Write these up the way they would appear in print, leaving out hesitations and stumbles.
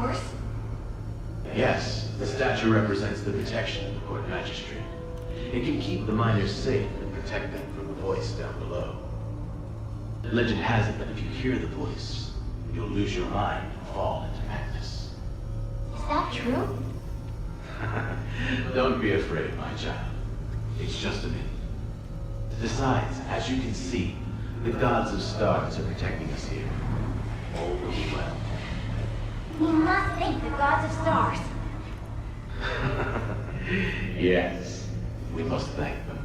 course? Yes, the statue represents the protection of the court magistrate. It can keep the miners safe and protect them from the voice down below. Legend has it that if you hear the voice, you'll lose your mind and fall into madness. Is that true? Don't be afraid, my child. It's just a myth. Besides, as you can see, the gods of stars are protecting us here. All will be well. We must thank the gods of stars. Yes, we must thank them.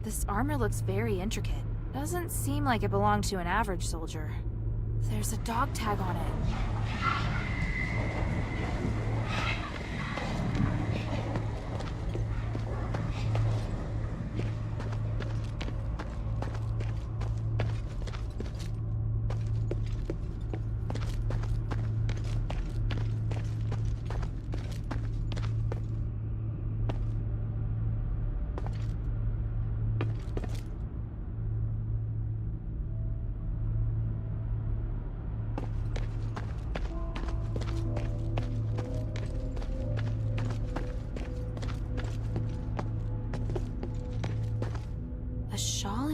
This armor looks very intricate. Doesn't seem like it belonged to an average soldier. There's a dog tag on it.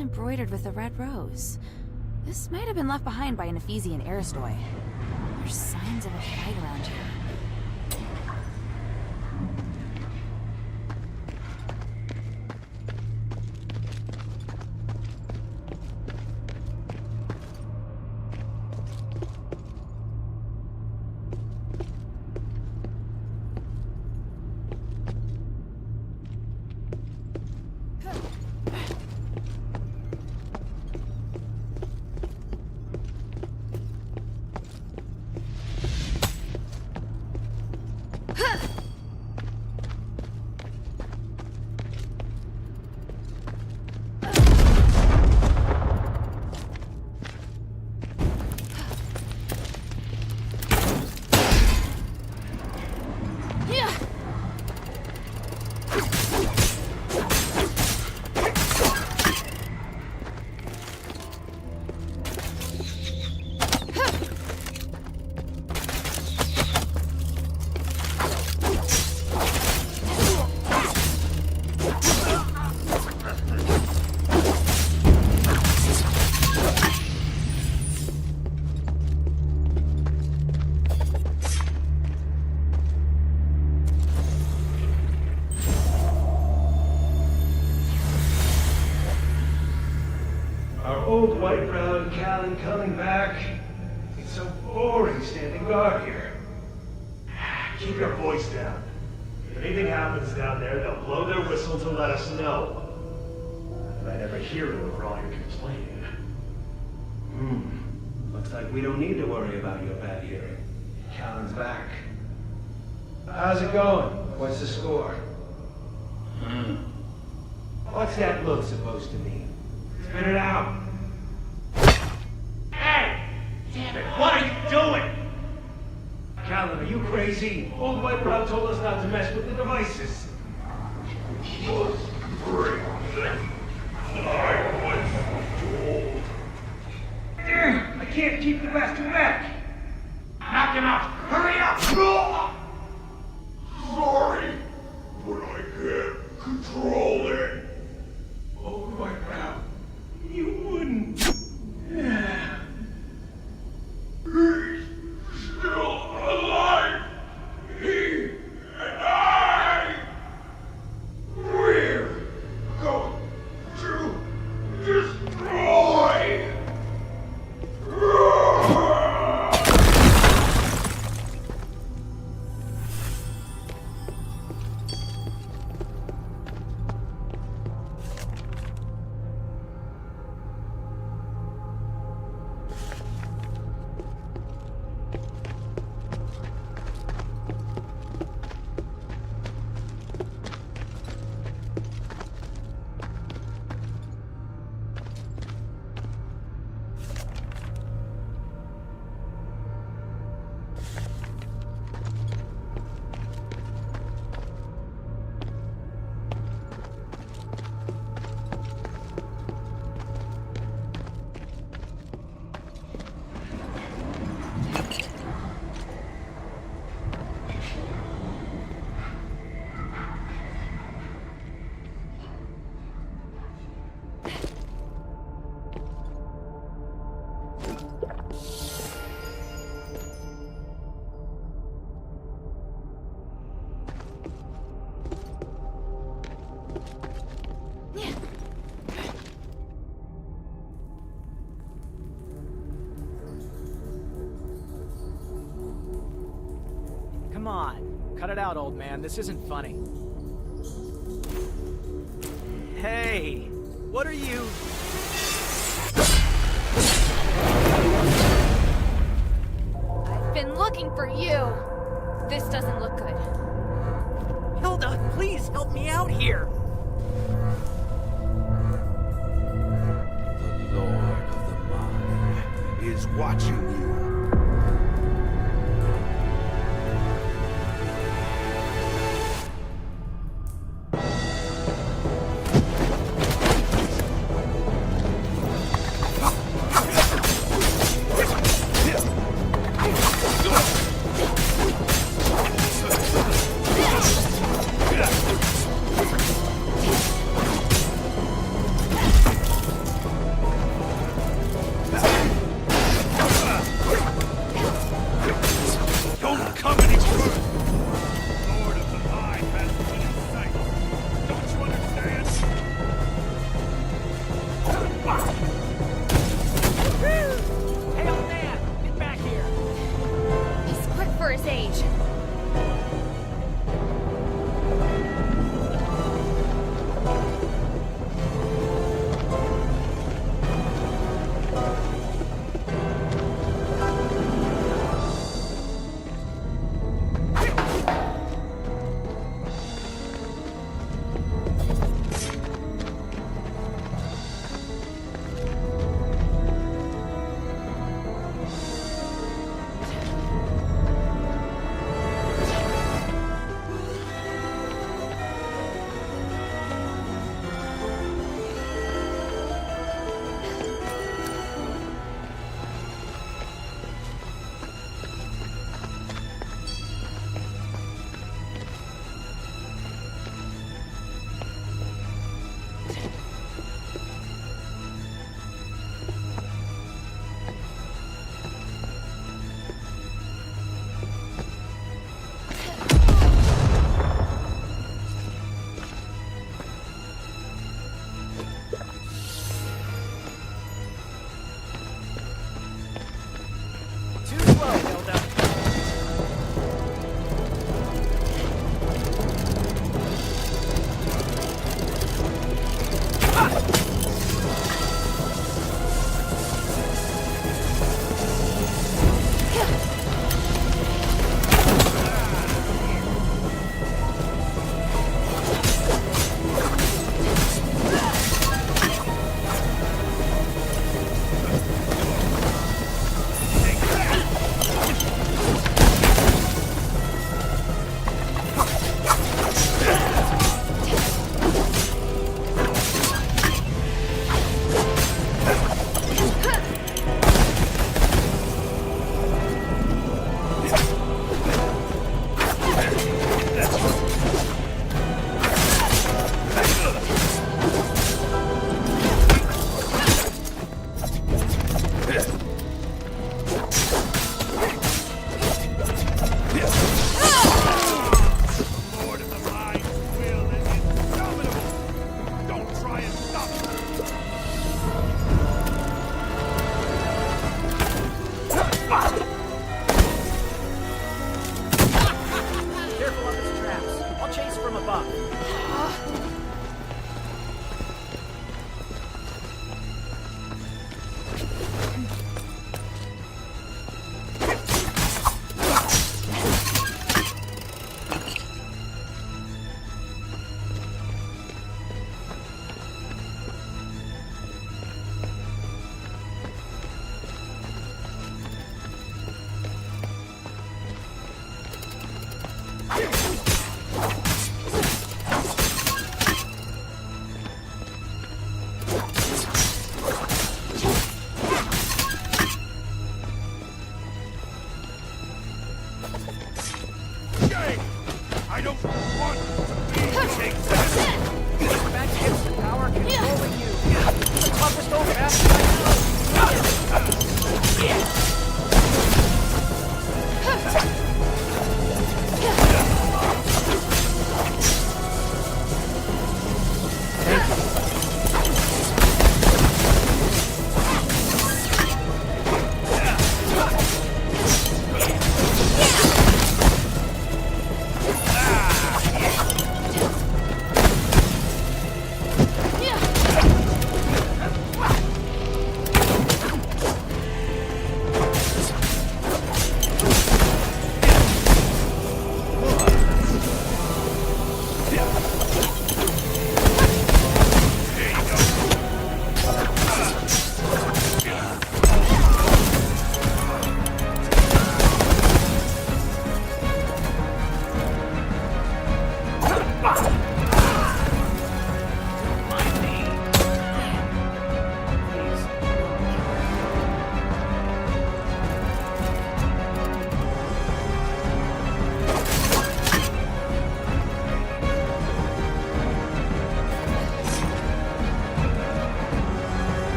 embroidered with a red rose. This might have been left behind by an Ephesian Aristoi. There's signs of a fight around here. Old white brown Callan coming back. It's so boring standing guard here. Keep your voice down. If anything happens down there, they'll blow their whistle to let us know. I might never hear it over all your complaining. Looks like we don't need to worry about your bad hearing. Callan's back. How's it going? What's the score? What's that look supposed to mean? Spit it out. Damn it, what are you doing? Callan, are you crazy? Old White Brown told us not to mess with the devices. Was free. I was told. Damn, I can't keep the bastard back. Knock him out. Hurry up! Sorry, but I can't control it. Old White Brown, you wouldn't. He's still alive. He and I. We're going to destroy. Come on, cut it out, old man. This isn't funny. Hey, what are you... I've been looking for you. This doesn't look good. Hilda, please help me out here. The Lord of the Mine is watching you.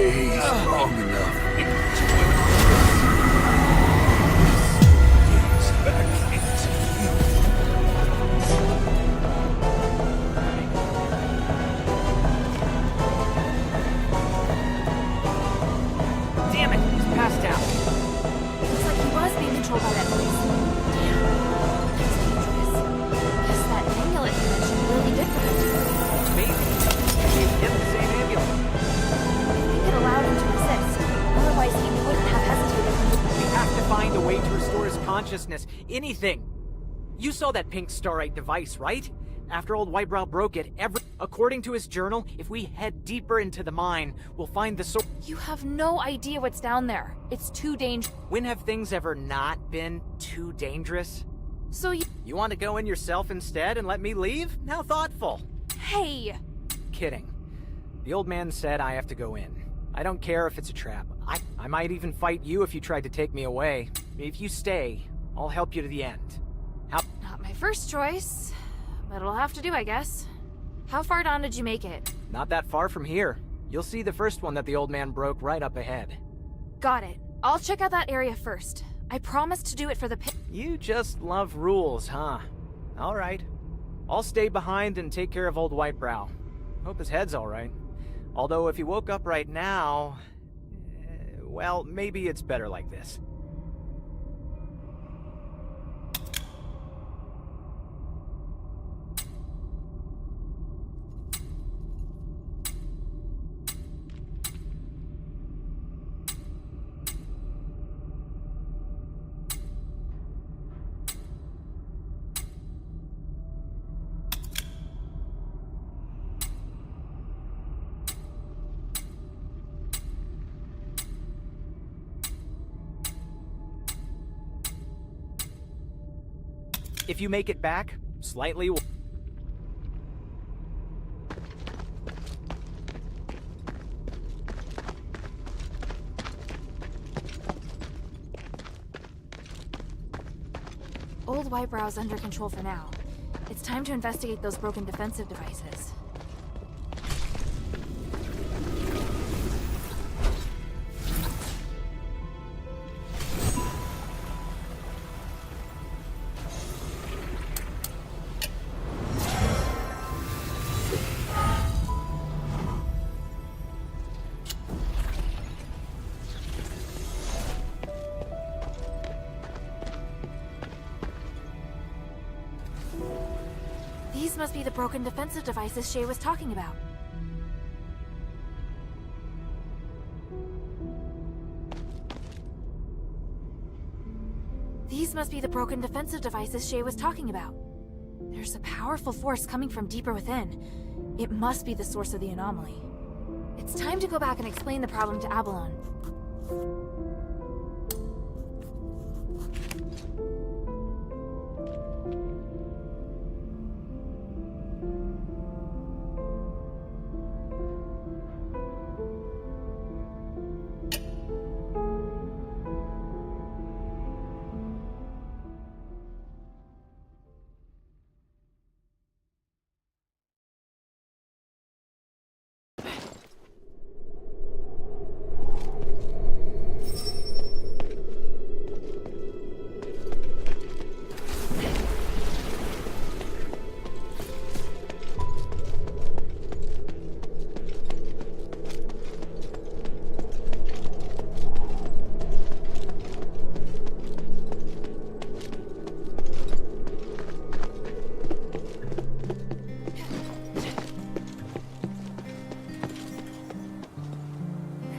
days long enough. Gaze back into you. Damn it, he's passed out. Looks like he was being controlled by that voice. Damn, that's dangerous. Guess that amulet you mentioned really did for him. Maybe. He's in the same ambulance. I think it allowed him to resist. Otherwise, he wouldn't have hesitated. We have to find a way to restore his consciousness. Anything. You saw that pink starite device, right? After old Whitebrow broke it, according to his journal, if we head deeper into the mine, we'll find the source. You have no idea what's down there. It's too dangerous. When have things ever not been too dangerous? So You want to go in yourself instead and let me leave? How thoughtful. Hey! Kidding. The old man said I have to go in. I don't care if it's a trap. I might even fight you if you tried to take me away. If you stay, I'll help you to the end. Not my first choice, but it'll have to do, I guess. How far down did you make it? Not that far from here. You'll see the first one that the old man broke right up ahead. Got it. I'll check out that area first. I promised to do it for the pit. You just love rules, huh? Alright. I'll stay behind and take care of old Whitebrow. Hope his head's alright. Although if he woke up right now... well, maybe it's better like this. If you make it back, slightly... Old Whitebrow's under control for now. It's time to investigate those broken defensive devices. These must be the broken defensive devices Shay was talking about. These must be the broken defensive devices Shay was talking about. There's a powerful force coming from deeper within. It must be the source of the anomaly. It's time to go back and explain the problem to Abalon.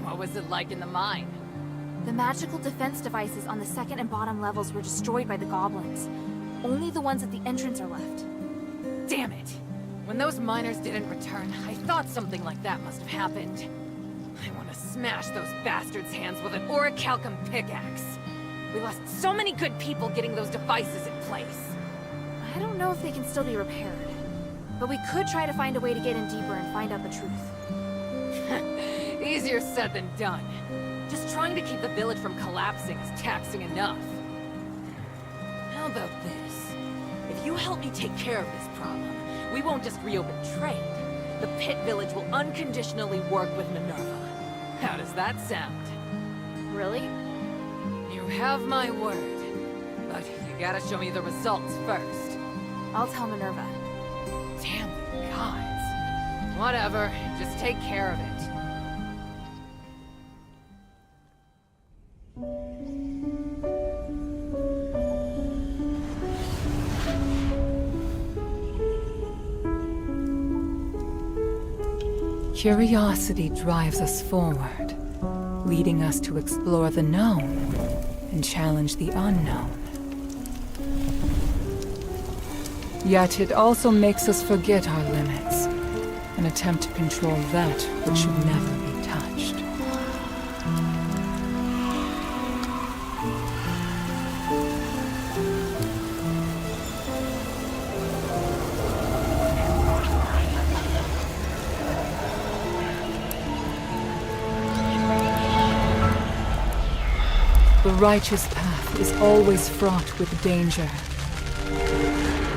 What was it like in the mine? The magical defense devices on the second and bottom levels were destroyed by the goblins. Only the ones at the entrance are left. Damn it! When those miners didn't return, I thought something like that must have happened. I want to smash those bastards' hands with an orichalcum pickaxe. We lost so many good people getting those devices in place. I don't know if they can still be repaired. But we could try to find a way to get in deeper and find out the truth. Easier said than done. Just trying to keep the village from collapsing is taxing enough. How about this? If you help me take care of this problem, we won't just reopen trade. The Pit Village will unconditionally work with Minerva. How does that sound? Really? You have my word. But you gotta show me the results first. I'll tell Minerva. Damn the gods. Whatever, just take care of it. Curiosity drives us forward, leading us to explore the known and challenge the unknown. Yet it also makes us forget our limits and attempt to control that which should never be touched. The righteous path is always fraught with danger.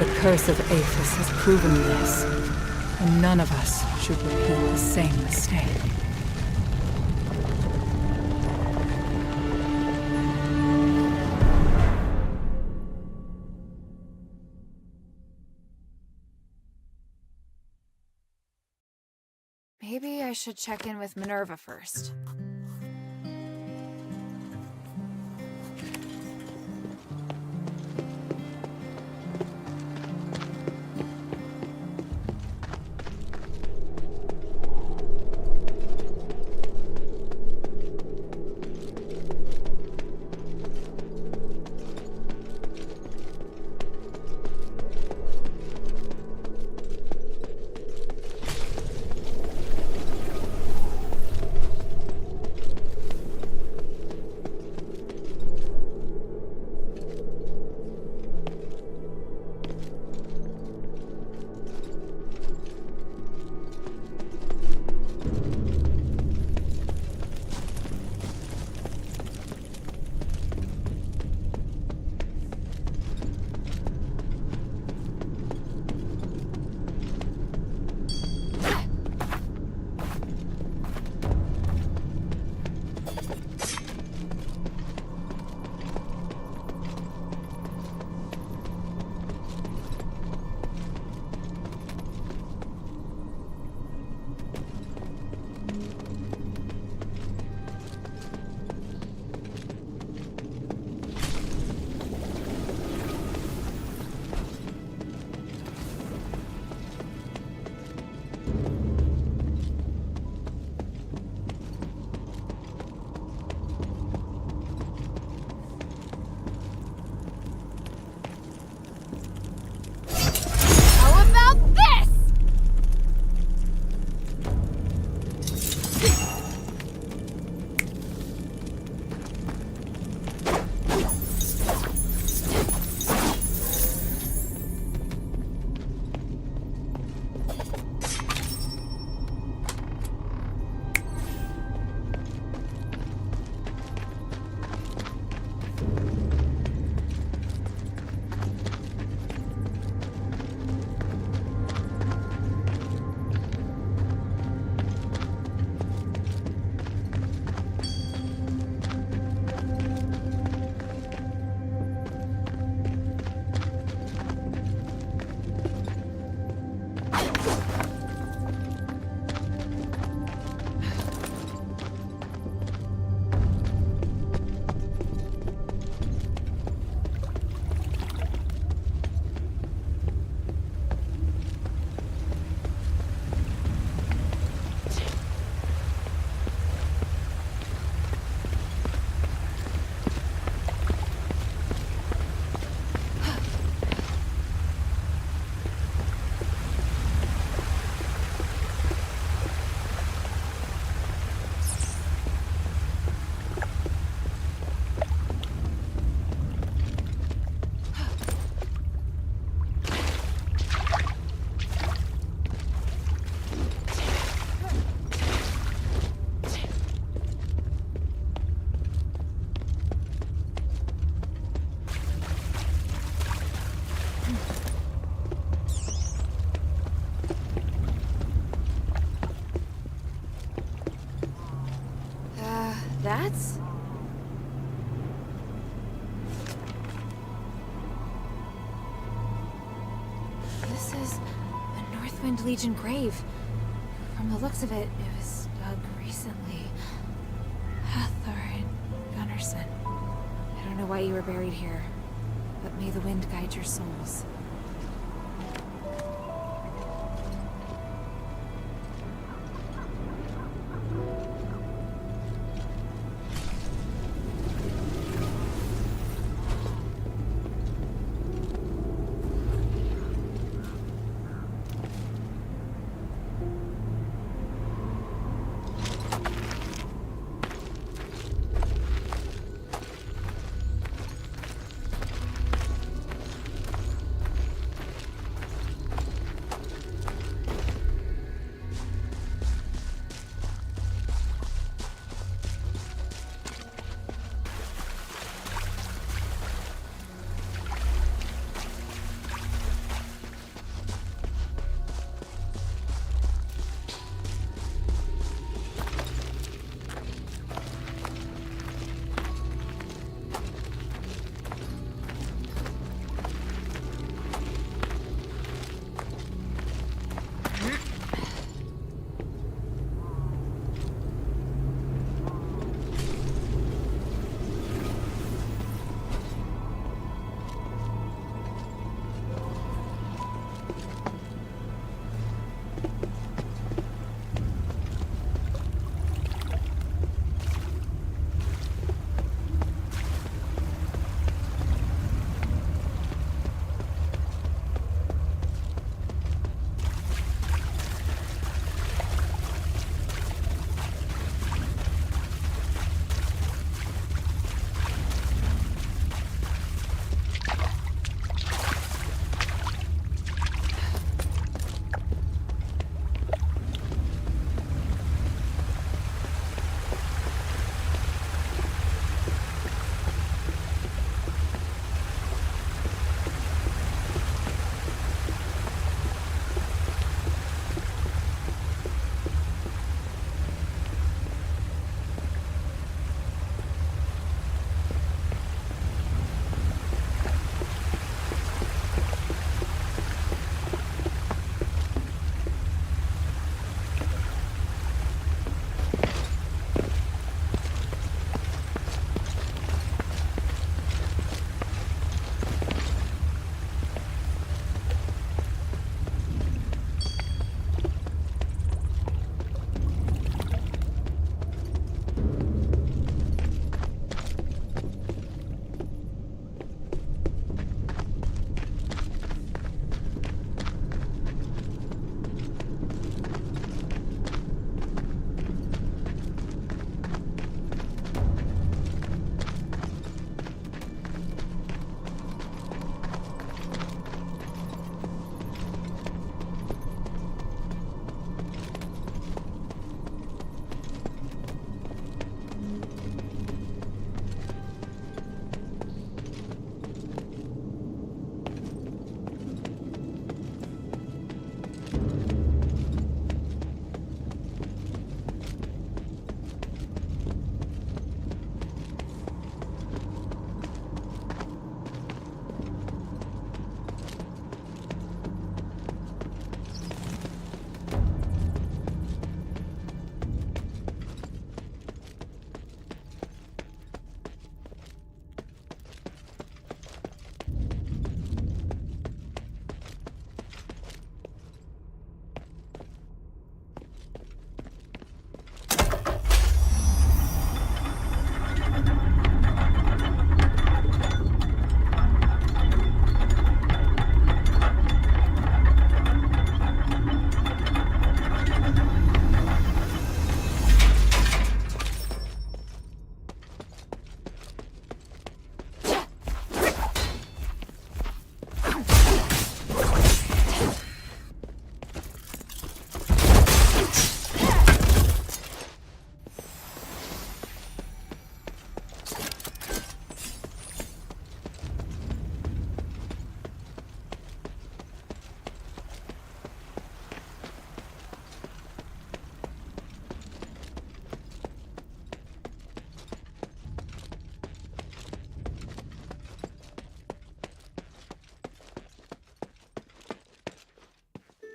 The curse of Aphis has proven this, and none of us should repeat the same mistake. Maybe I should check in with Minerva first. That's... This is a Northwind Legion grave. From the looks of it, it was dug recently. Hathor and Gunnarsson. I don't know why you were buried here, but may the wind guide your souls.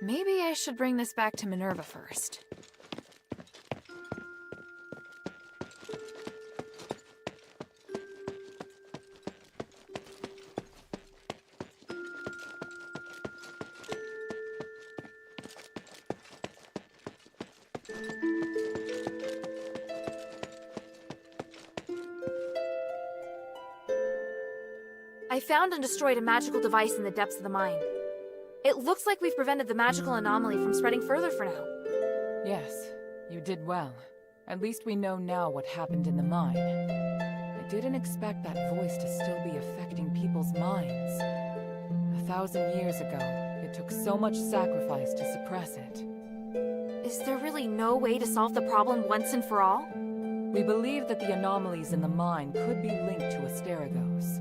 Maybe I should bring this back to Minerva first. I found and destroyed a magical device in the depths of the mine. It looks like we've prevented the magical anomaly from spreading further for now. Yes, you did well. At least we know now what happened in the mine. I didn't expect that voice to still be affecting people's minds. 1,000 years ago, it took so much sacrifice to suppress it. Is there really no way to solve the problem once and for all? We believe that the anomalies in the mine could be linked to Asterigos.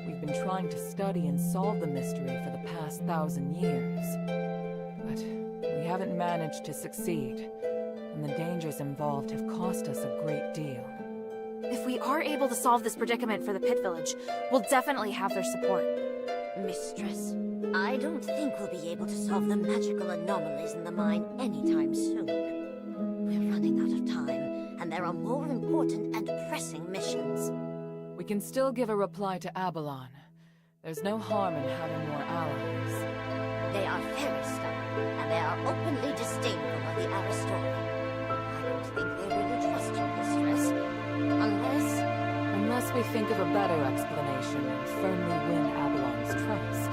We've been trying to study and solve the mystery for the past 1,000 years. But we haven't managed to succeed, and the dangers involved have cost us a great deal. If we are able to solve this predicament for the Pit Village, we'll definitely have their support. Mistress, I don't think we'll be able to solve the magical anomalies in the mine anytime soon. We're running out of time, and there are more important and pressing missions. We can still give a reply to Abalon. There's no harm in having more allies. They are very stubborn, and they are openly disdainful of the Aristori. I don't think they really trust you, Mistress. Unless we think of a better explanation and firmly win Abalon's trust.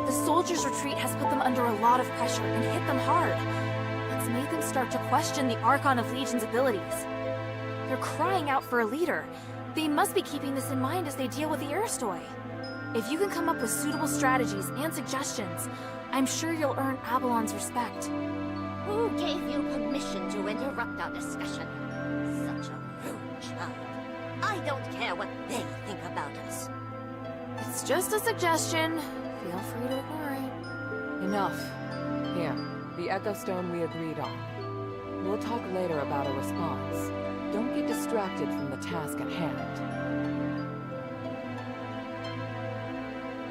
The soldiers' retreat has put them under a lot of pressure and hit them hard. It's made them start to question the Archon of Legion's abilities. They're crying out for a leader. They must be keeping this in mind as they deal with the Aristoi. If you can come up with suitable strategies and suggestions, I'm sure you'll earn Abalon's respect. Who gave you permission to interrupt our discussion? Such a rude child. I don't care what they think about us. It's just a suggestion. Feel free to ignore it. Enough. Here, the Echo Stone we agreed on. We'll talk later about a response. Don't get distracted from the task at hand.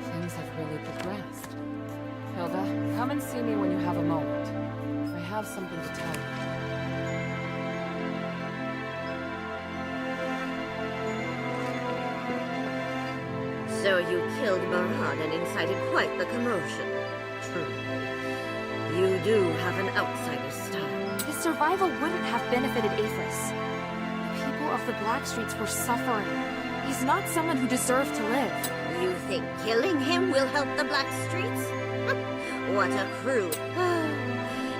Things have really progressed. Hilda, come and see me when you have a moment. I have something to tell you. So you killed Barad and incited quite the commotion. True. You do have an outsider's style. His survival wouldn't have benefited Aphis. The people of the Blackstreets were suffering. He's not someone who deserved to live. You think killing him will help the Blackstreets? What a crude...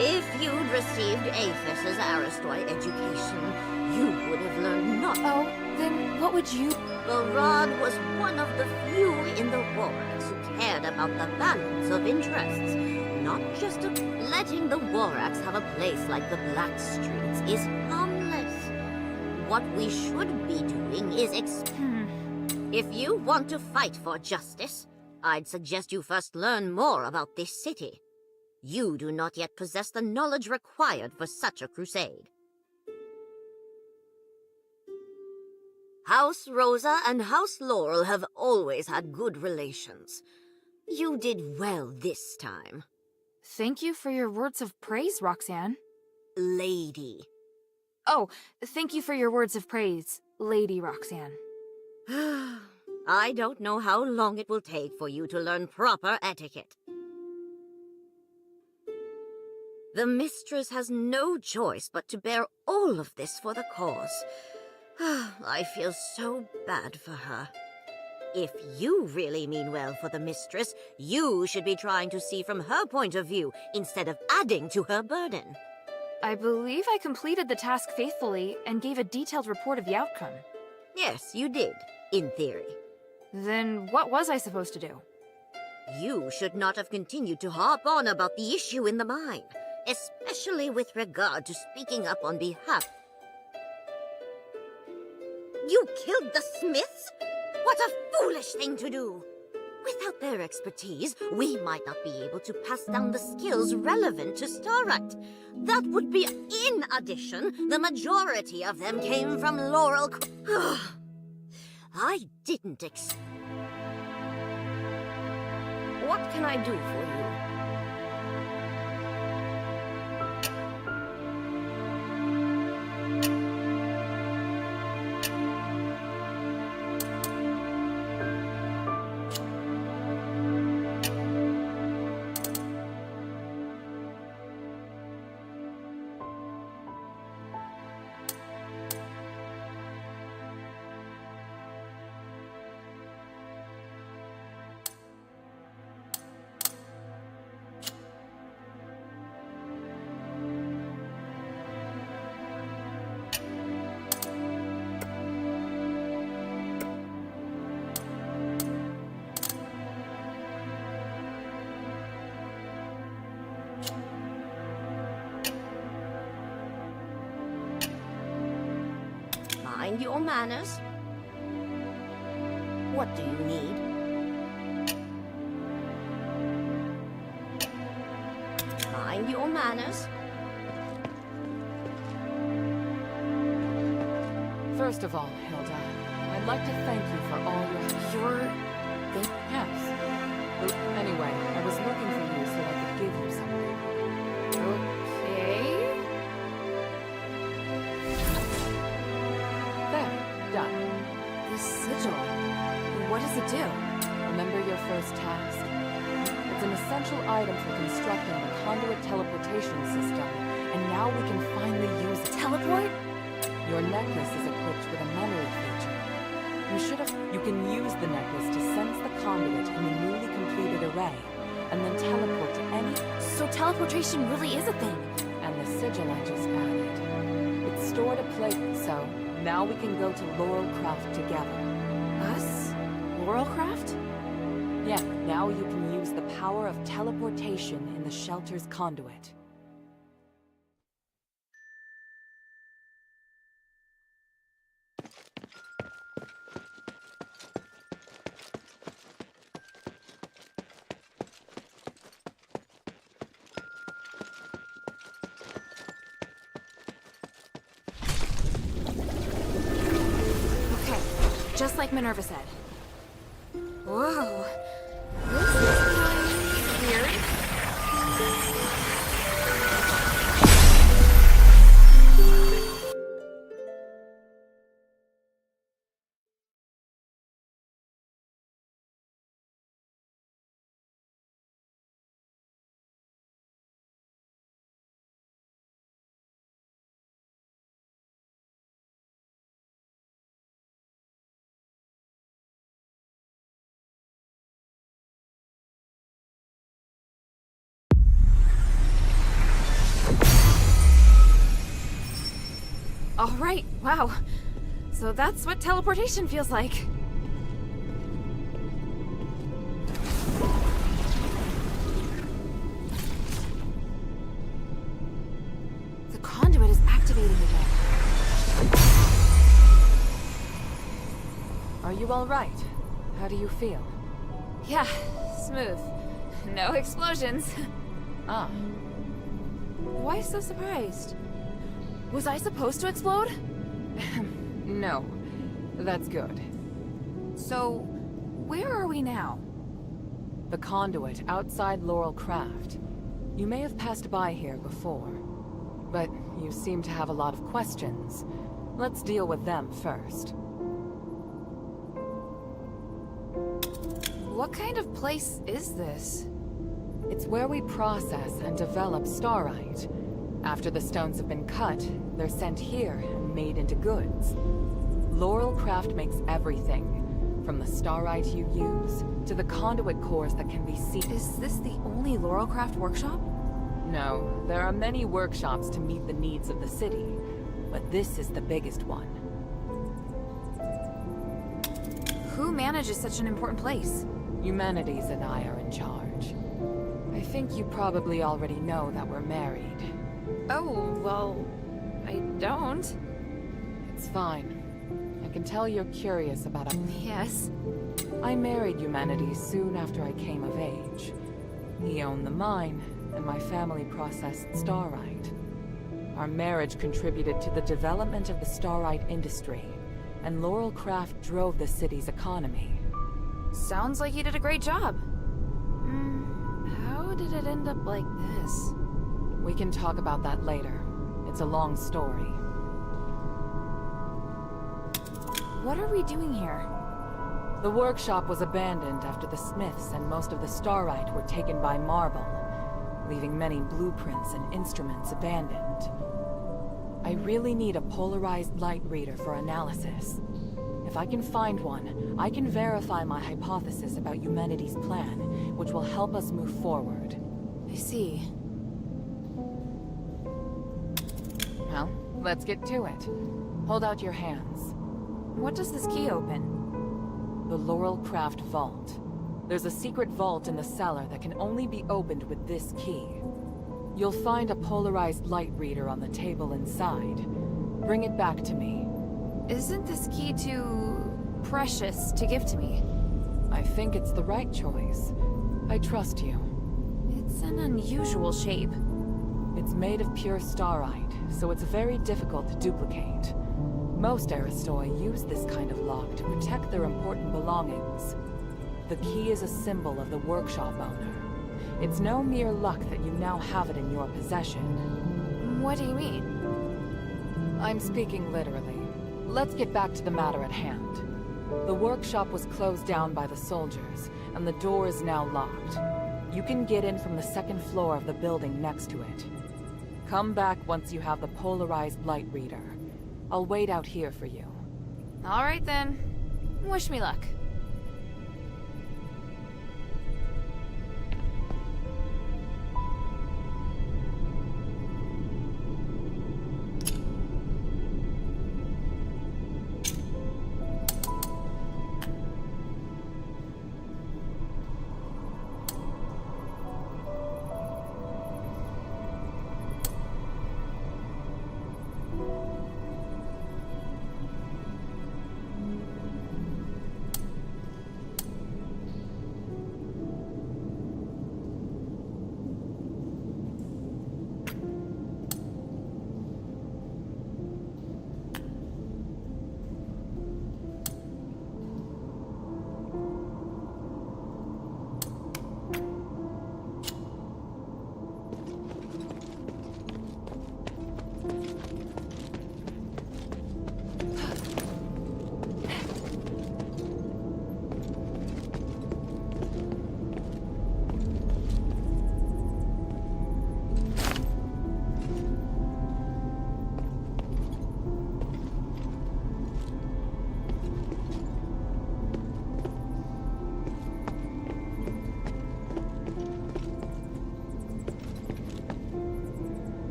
If you'd received Aphis's Aristoi education, you would have learned not... Oh, then what would you... Barad was one of the few in the Warracks who cared about the balance of interests. Not just letting the Warracks have a place like the Blackstreets is harmless. What we should be doing is If you want to fight for justice, I'd suggest you first learn more about this city. You do not yet possess the knowledge required for such a crusade. House Rosa and House Laurel have always had good relations. You did well this time. Thank you for your words of praise, Roxanne. Lady. Oh, thank you for your words of praise, Lady Roxanne. I don't know how long it will take for you to learn proper etiquette. The mistress has no choice but to bear all of this for the cause. I feel so bad for her. If you really mean well for the mistress, you should be trying to see from her point of view instead of adding to her burden. I believe I completed the task faithfully and gave a detailed report of the outcome. Yes, you did, in theory. Then what was I supposed to do? You should not have continued to harp on about the issue in the mine, especially with regard to speaking up on behalf. You killed the Smiths? What a foolish thing to do! Without their expertise, we might not be able to pass down the skills relevant to Starite. That would be... In addition, the majority of them came from Laurel... I didn't What can I do for you? Mind your manners. What do you need? Mind your manners. First of all, Hilda, I'd like to thank you for all your... Yes. Anyway, I was looking for you so I could give you something. Okay. There, done. This sigil. What does it do? Remember your first task? It's an essential item for constructing the conduit teleportation system, and now we can finally use it. Teleport? Your necklace is equipped with a memory feature. You can use the necklace to sense the conduit in the newly completed array, and then teleport to any... So teleportation really is a thing. And the sigil I just added. It's stored at place, so now we can go to Laurelcraft together. Us? Laurelcraft? Yeah, now you can use the power of teleportation in the shelter's conduit. Just like Minerva said. Whoa. This is kind of weird. All right, wow. So that's what teleportation feels like. The conduit is activating again. Are you all right? How do you feel? Yeah, smooth. No explosions. Ah. Why so surprised? Was I supposed to explode? No. That's good. So, where are we now? The conduit outside Laurelcraft. You may have passed by here before, but you seem to have a lot of questions. Let's deal with them first. What kind of place is this? It's where we process and develop starite. After the stones have been cut, they're sent here and made into goods. Laurelcraft makes everything, from the starite you use, to the conduit cores that can be seen. Is this the only Laurelcraft workshop? No, there are many workshops to meet the needs of the city, but this is the biggest one. Who manages such an important place? Humanities and I are in charge. I think you probably already know that we're married. Oh, well, I don't. It's fine. I can tell you're curious about our... Yes. I married Humanities soon after I came of age. He owned the mine, and my family processed starite. Our marriage contributed to the development of the starite industry, and Laurel Craft drove the city's economy. Sounds like you did a great job. How did it end up like this? We can talk about that later. It's a long story. What are we doing here? The workshop was abandoned after the Smiths and most of the Starite were taken by Marble, leaving many blueprints and instruments abandoned. I really need a polarized light reader for analysis. If I can find one, I can verify my hypothesis about humanity's plan, which will help us move forward. I see. Well, let's get to it. Hold out your hands. What does this key open? The Laurel Craft Vault. There's a secret vault in the cellar that can only be opened with this key. You'll find a polarized light reader on the table inside. Bring it back to me. Isn't this key too precious to give to me? I think it's the right choice. I trust you. It's an unusual shape. It's made of pure starite, so it's very difficult to duplicate. Most Aristoi use this kind of lock to protect their important belongings. The key is a symbol of the workshop owner. It's no mere luck that you now have it in your possession. What do you mean? I'm speaking literally. Let's get back to the matter at hand. The workshop was closed down by the soldiers, and the door is now locked. You can get in from the second floor of the building next to it. Come back once you have the polarized light reader. I'll wait out here for you. All right then. Wish me luck.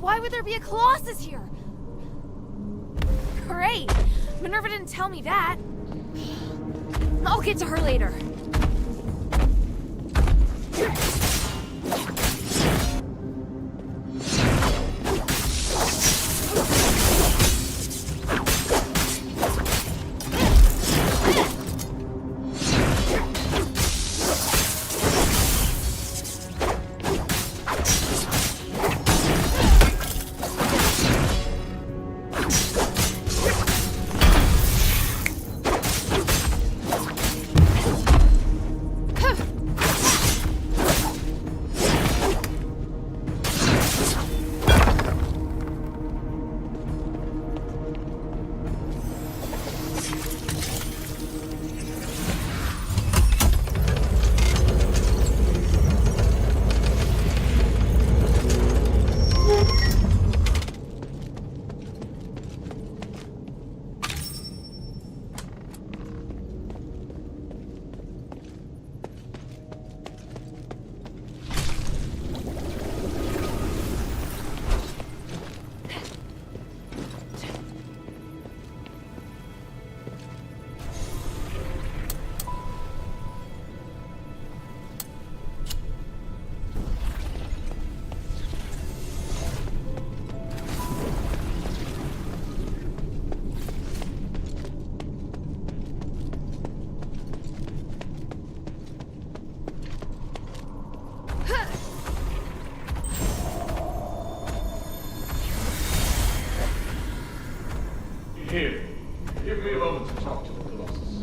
Why would there be a Colossus here? Great! Minerva didn't tell me that. I'll get to her later. talk to the Colossus.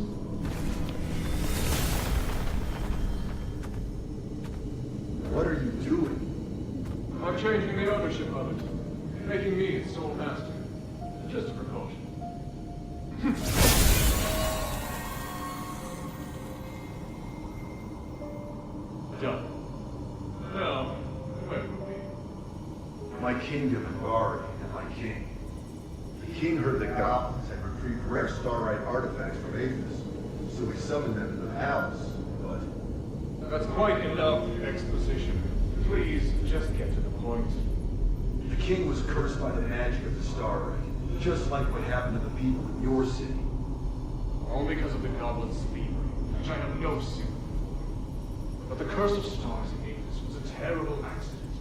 What are you doing? I'm changing the ownership of it, making me its sole master. Just a precaution. Done. Now, where were we? My kingdom and Bari and my king. The king heard the goblins had retrieved rare starlight artifacts from Aethys, so he summoned them to the palace, but... That's quite enough exposition. Please, just get to the point. The king was cursed by the magic of the starlight, just like what happened to the people in your city. All because of the goblin's thievery, which I have no sympathy. But the curse of stars in Aethys was a terrible accident.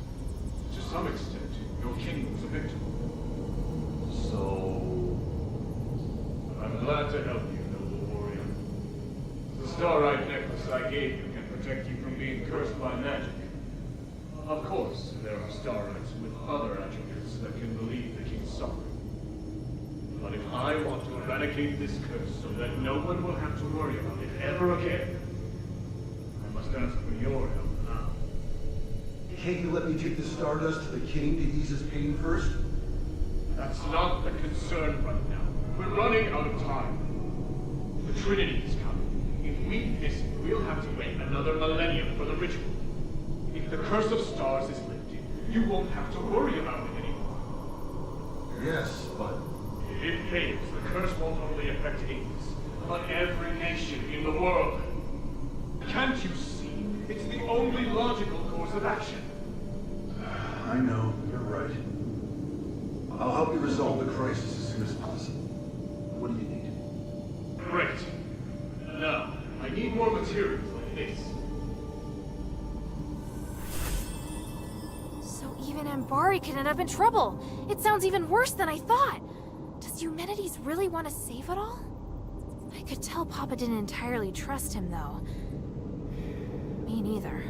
To some extent, your king was a victim. So... I'm glad to help you, noble warrior. The starlight necklace I gave you can protect you from being cursed by magic. Of course, there are starlights with other attributes that can relieve the king's suffering. But if I want to eradicate this curse so that no one will have to worry about it ever again, I must ask for your help now. Can't you let me take the stardust to the king to ease his pain first? That's not the concern right now. We're running out of time. The Trinity is coming. If we miss it, we'll have to wait another millennium for the ritual. If the curse of stars is lifted, you won't have to worry about it anymore. Yes, but... If it fails, the curse won't only affect Aethys, but every nation in the world. Can't you see? It's the only logical course of action. I know, you're right. I'll help you resolve the crisis as soon as possible. What do you need? Great. Now, I need more materials like this. So even Ambari could end up in trouble. It sounds even worse than I thought. Does Eumenides really want to save it all? I could tell Papa didn't entirely trust him, though. Me neither.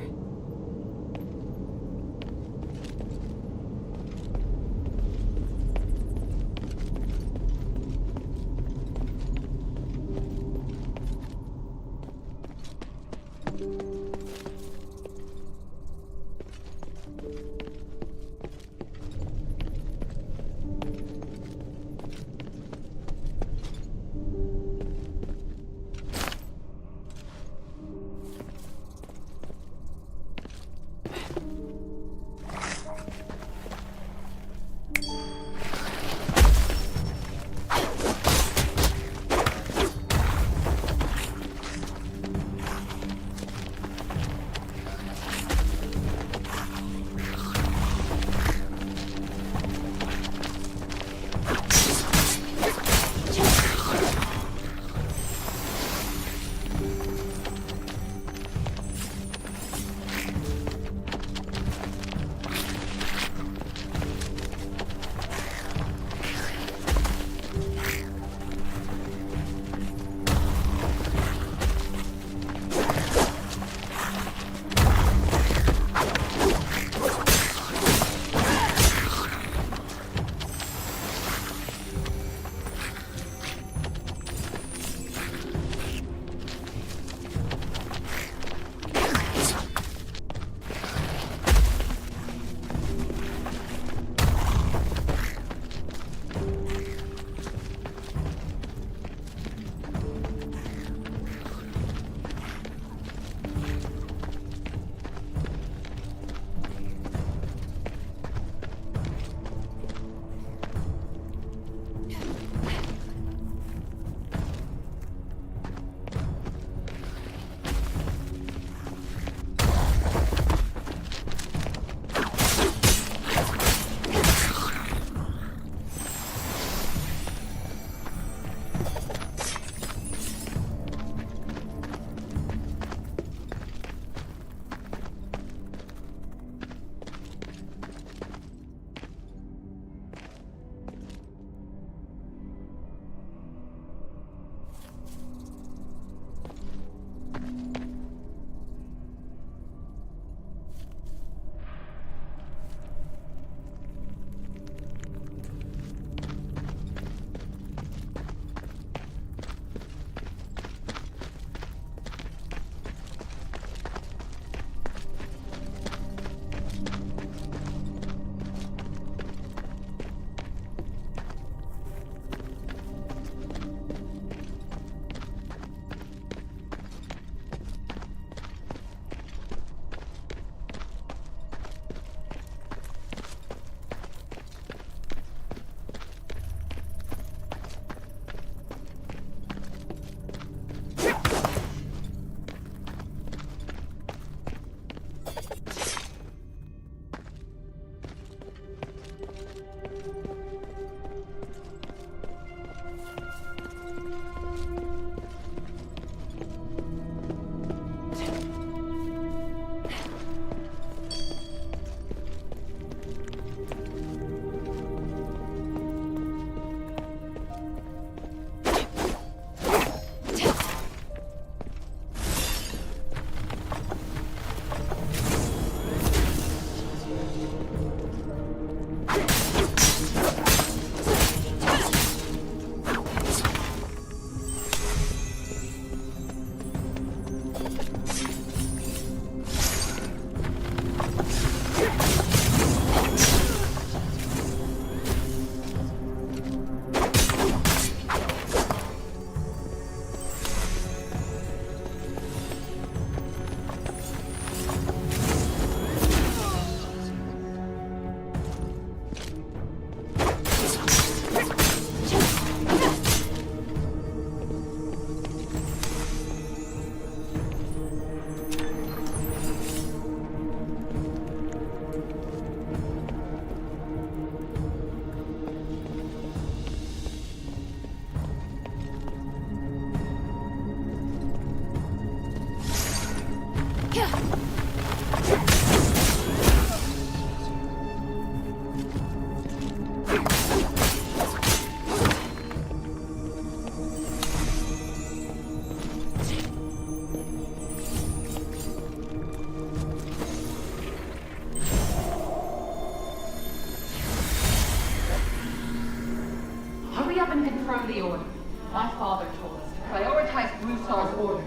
the Order. My father told us to prioritize Brusar's orders.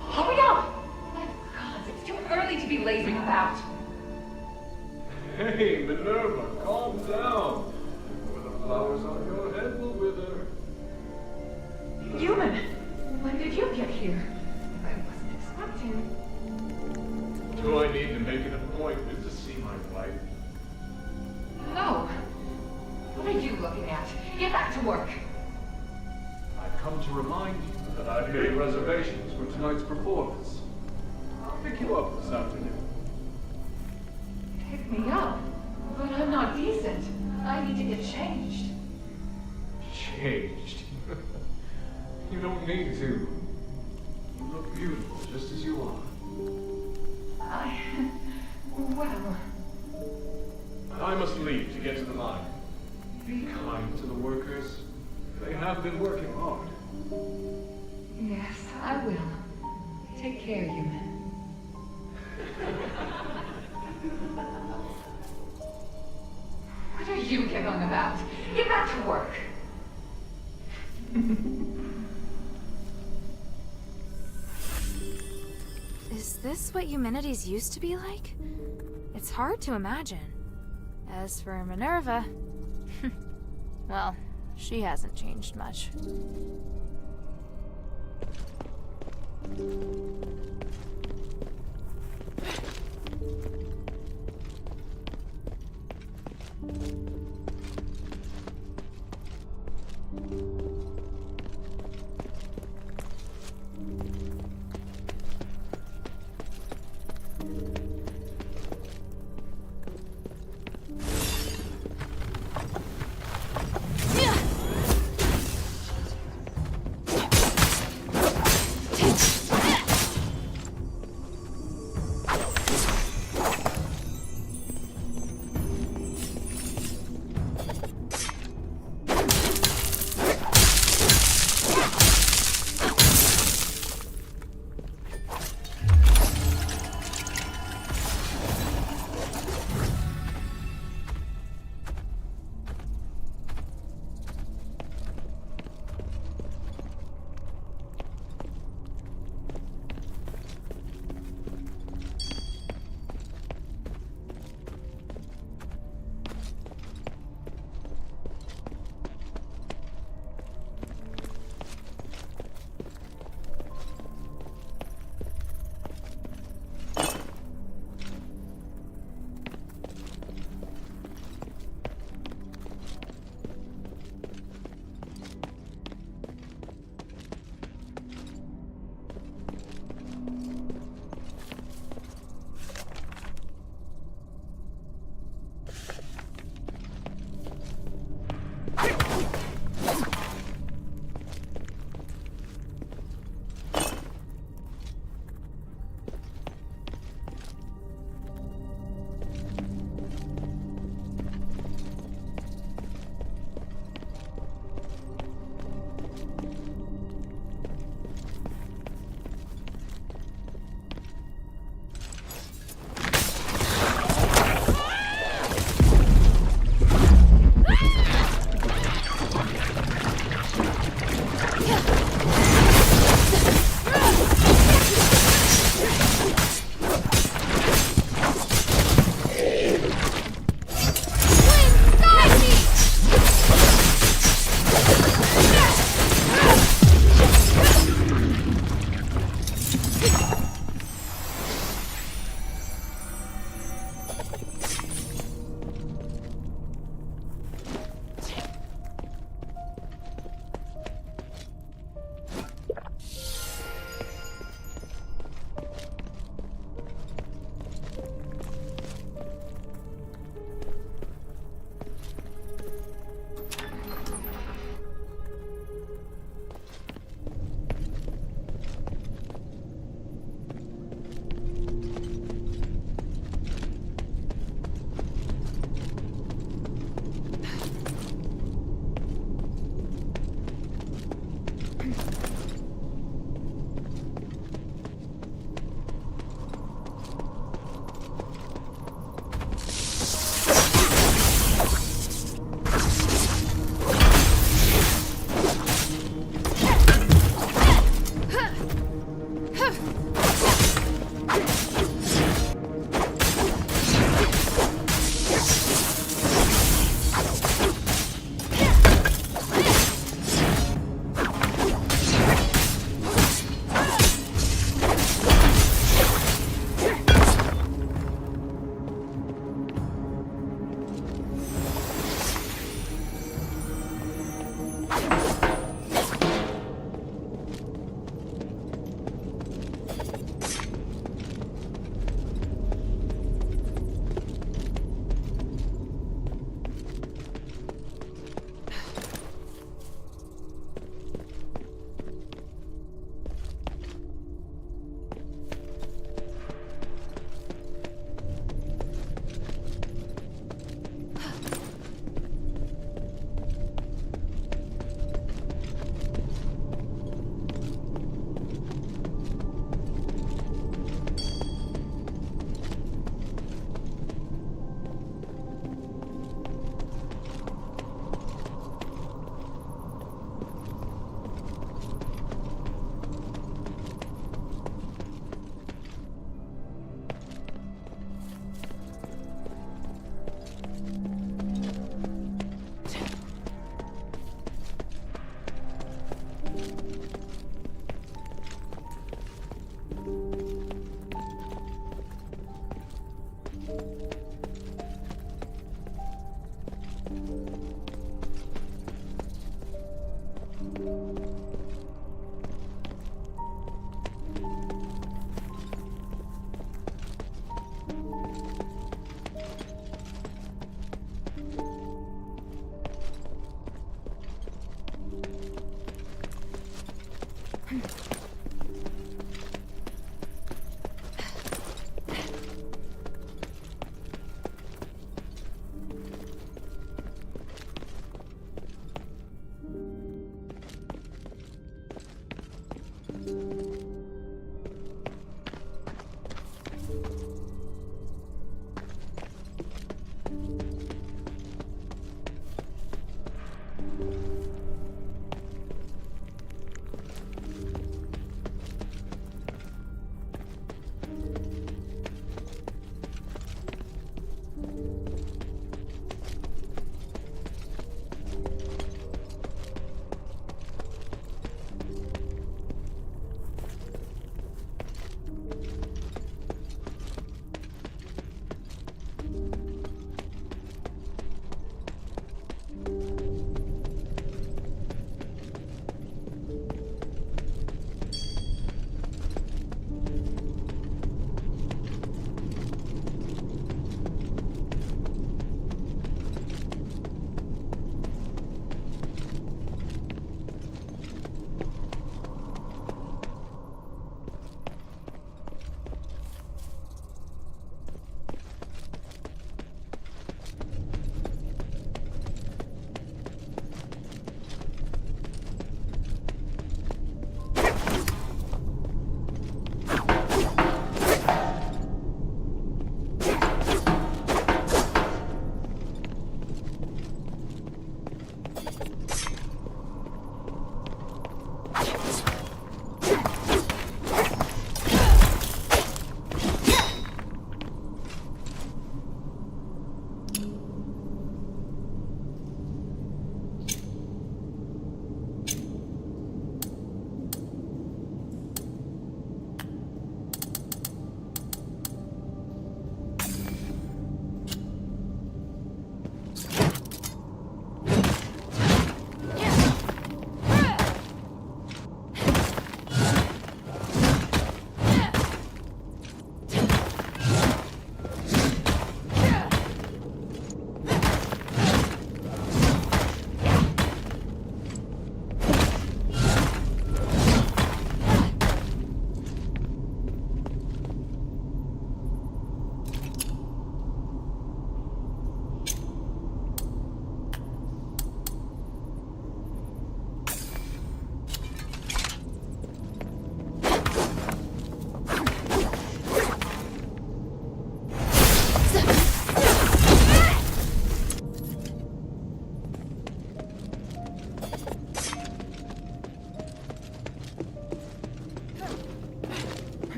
Hurry up! My God, it's too early to be lazing about. Hey, Minerva, calm down. For the flowers on your head will wither. Human, when did you get here? I wasn't expecting. Do I need to make an appointment to see my wife? No. What are you looking at? Get back to work. I've come to remind you that I've made reservations for tonight's performance. I'll pick you up this afternoon. Pick me up? But I'm not decent. I need to get changed. Changed? You don't need to. You look beautiful just as you are. Well... I must leave to get to the mine. Be kind to the workers. They have been working hard. Yes, I will. Take care, human. What are you giggling about? Get back to work. Is this what humanities used to be like? It's hard to imagine. As for Minerva... well, she hasn't changed much.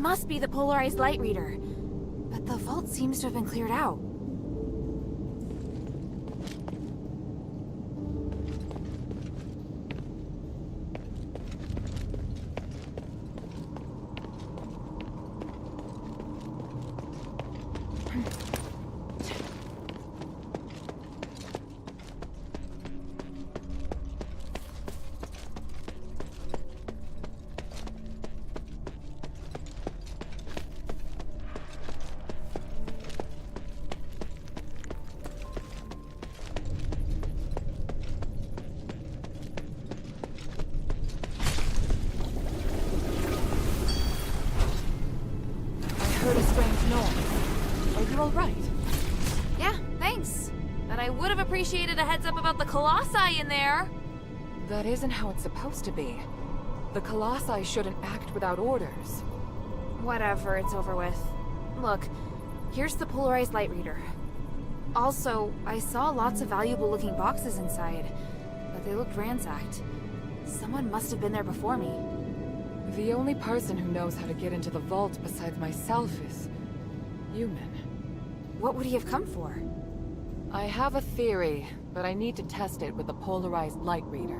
must be the polarized light reader. But the vault seems to have been cleared out. Heard a strange noise. Are you alright? Yeah, thanks. But I would have appreciated a heads up about the Colossi in there. That isn't how it's supposed to be. The Colossi shouldn't act without orders. Whatever, it's over with. Look, here's the polarized light reader. Also, I saw lots of valuable looking boxes inside, but they looked ransacked. Someone must have been there before me. The only person who knows how to get into the vault besides myself is... human. What would he have come for? I have a theory, but I need to test it with the polarized light reader.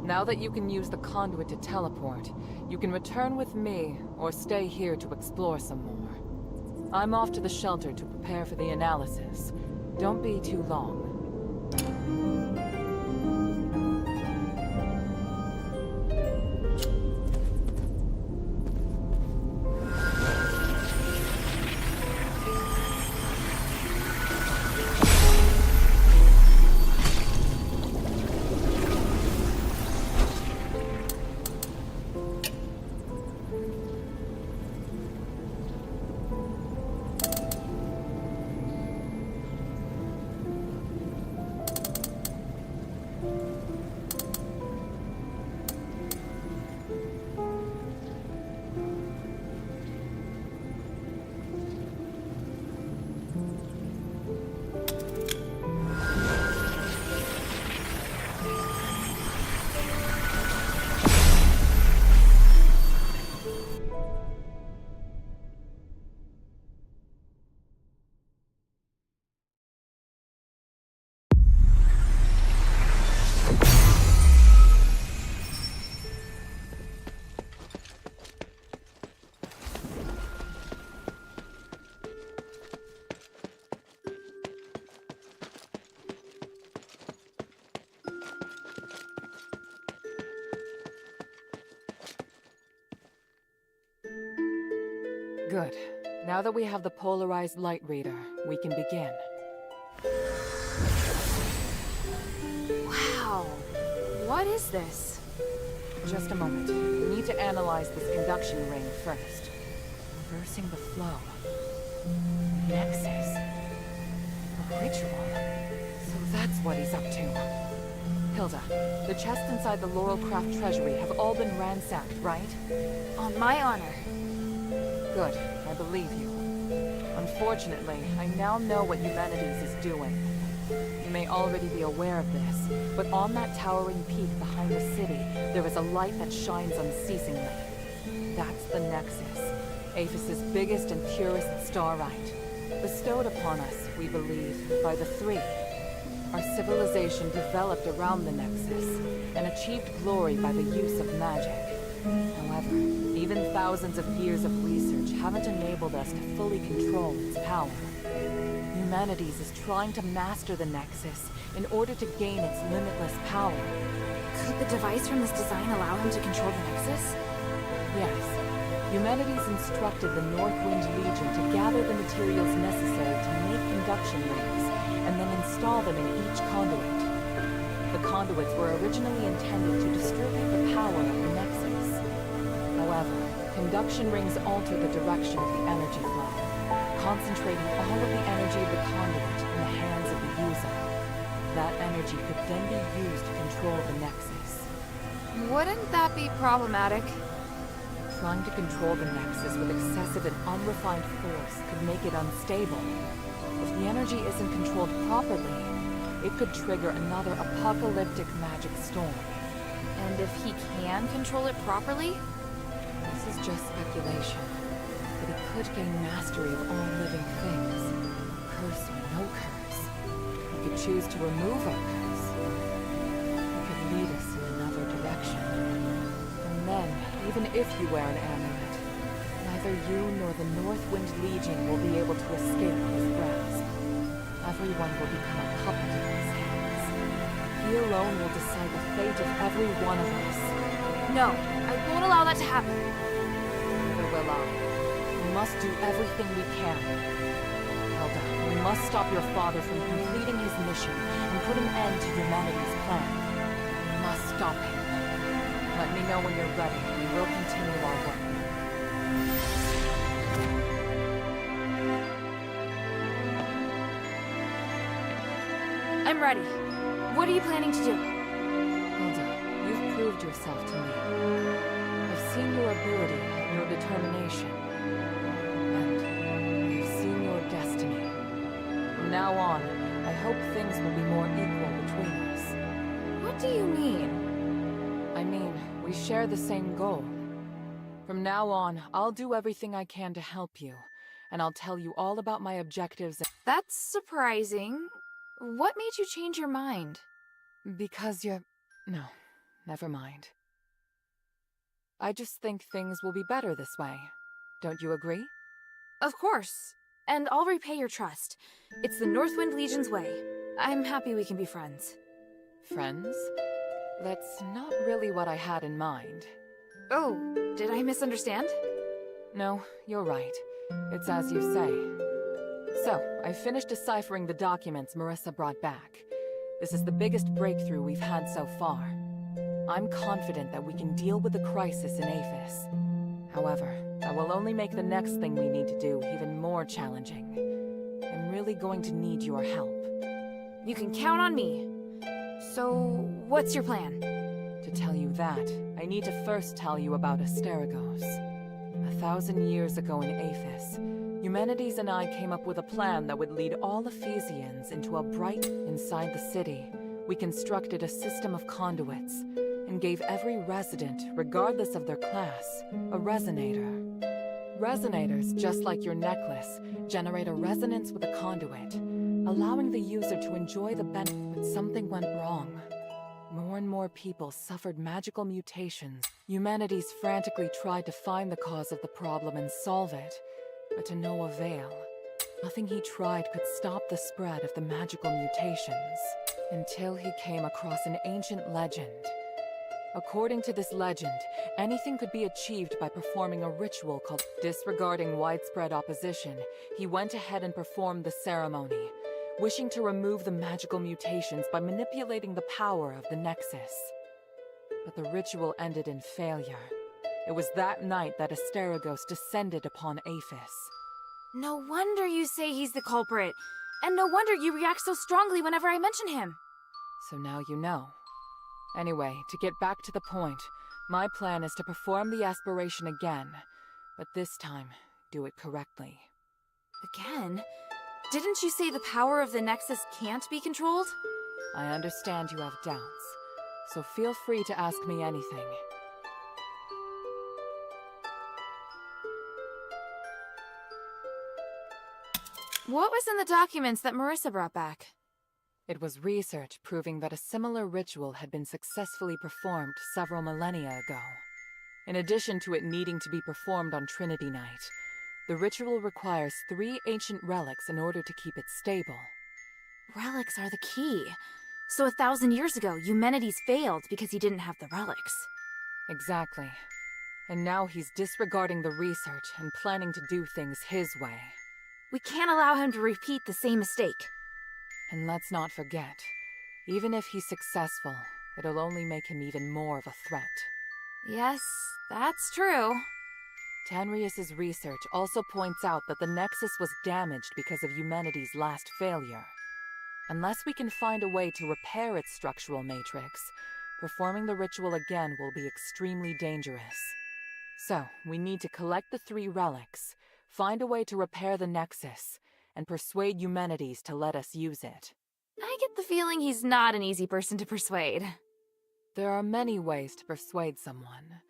Now that you can use the conduit to teleport, you can return with me, or stay here to explore some more. I'm off to the shelter to prepare for the analysis. Don't be too long. Good. Now that we have the polarized light reader, we can begin. Wow. What is this? Just a moment. We need to analyze this conduction ring first. Reversing the flow. Nexus. A ritual. So that's what he's up to. Hilda, the chests inside the Laurelcraft treasury have all been ransacked, right? On my honor. Good. I believe you. Unfortunately, I now know what Humanities is doing. You may already be aware of this, but on that towering peak behind the city, there is a light that shines unceasingly. That's the Nexus, Aphis's biggest and purest starlight. Bestowed upon us, we believe, by the Three. Our civilization developed around the Nexus, and achieved glory by the use of magic. However, even thousands of years of research haven't enabled us to fully control its power. Humanities is trying to master the Nexus in order to gain its limitless power. Could the device from this design allow him to control the Nexus? Yes. Humanities instructed the Northwind Legion to gather the materials necessary to make conduction rings, and then install them in each conduit. The conduits were originally intended to distribute the power of the Nexus. However, conduction rings alter the direction of the energy flow, concentrating all of the energy of the conduit in the hands of the user. That energy could then be used to control the Nexus. Wouldn't that be problematic? Trying to control the Nexus with excessive and unrefined force could make it unstable. If the energy isn't controlled properly, it could trigger another apocalyptic magic storm. And if he can control it properly? This is just speculation. that he could gain mastery of all living things, curse or no curse. He could choose to remove our curse. He could lead us in another direction. And then, even if you wear an amulet, neither you nor the Northwind Legion will be able to escape his grasp. Everyone will become a puppet in his hands. He alone will decide the fate of every one of us. No, I won't allow that to happen. Neither will I. We must do everything we can. Hilda, we must stop your father from completing his mission and put an end to humanity's plan. We must stop him. Let me know when you're ready, and we will continue our work. I'm ready. What are you planning to do? Hilda, you've proved yourself to me. I've seen your ability and your determination. And I've seen your destiny. From now on, I hope things will be more equal between us. What do you mean? I mean, we share the same goal. From now on, I'll do everything I can to help you, and I'll tell you all about my objectives. That's surprising. What made you change your mind? Because you're... No, never mind. I just think things will be better this way. Don't you agree? Of course. And I'll repay your trust. It's the Northwind Legion's way. I'm happy we can be friends. Friends? That's not really what I had in mind. Oh, did I misunderstand? No, you're right. It's as you say. So, I finished deciphering the documents Marissa brought back. This is the biggest breakthrough we've had so far. I'm confident that we can deal with the crisis in Aphis. However, that will only make the next thing we need to do even more challenging. I'm really going to need your help. You can count on me. So, what's your plan? To tell you that, I need to first tell you about Asterigos. 1,000 years ago in Aphis, Humanities and I came up with a plan that would lead all Ephesians into a bright... Inside the city, we constructed a system of conduits and gave every resident, regardless of their class, a resonator. Resonators, just like your necklace, generate a resonance with a conduit, allowing the user to enjoy the benefit. But something went wrong. More and more people suffered magical mutations. Humanities frantically tried to find the cause of the problem and solve it, but to no avail. Nothing he tried could stop the spread of the magical mutations, until he came across an ancient legend. According to this legend, anything could be achieved by performing a ritual called... Disregarding widespread opposition, he went ahead and performed the ceremony, wishing to remove the magical mutations by manipulating the power of the Nexus. But the ritual ended in failure. It was that night that Asterigos descended upon Aphis. No wonder you say he's the culprit. And no wonder you react so strongly whenever I mention him. So now you know. Anyway, to get back to the point, my plan is to perform the aspiration again, but this time, do it correctly. Again? Didn't you say the power of the Nexus can't be controlled? I understand you have doubts, so feel free to ask me anything. What was in the documents that Marissa brought back? It was research proving that a similar ritual had been successfully performed several millennia ago. In addition to it needing to be performed on Trinity Night, the ritual requires 3 ancient relics in order to keep it stable. Relics are the key. So 1,000 years ago, Eumenides failed because he didn't have the relics. Exactly. And now he's disregarding the research and planning to do things his way. We can't allow him to repeat the same mistake. And let's not forget, even if he's successful, it'll only make him even more of a threat. Yes, that's true. Tanrius's research also points out that the Nexus was damaged because of Humanity's last failure. Unless we can find a way to repair its structural matrix, performing the ritual again will be extremely dangerous. So, we need to collect the 3 relics, find a way to repair the Nexus, and persuade Humanities to let us use it. I get the feeling he's not an easy person to persuade. There are many ways to persuade someone.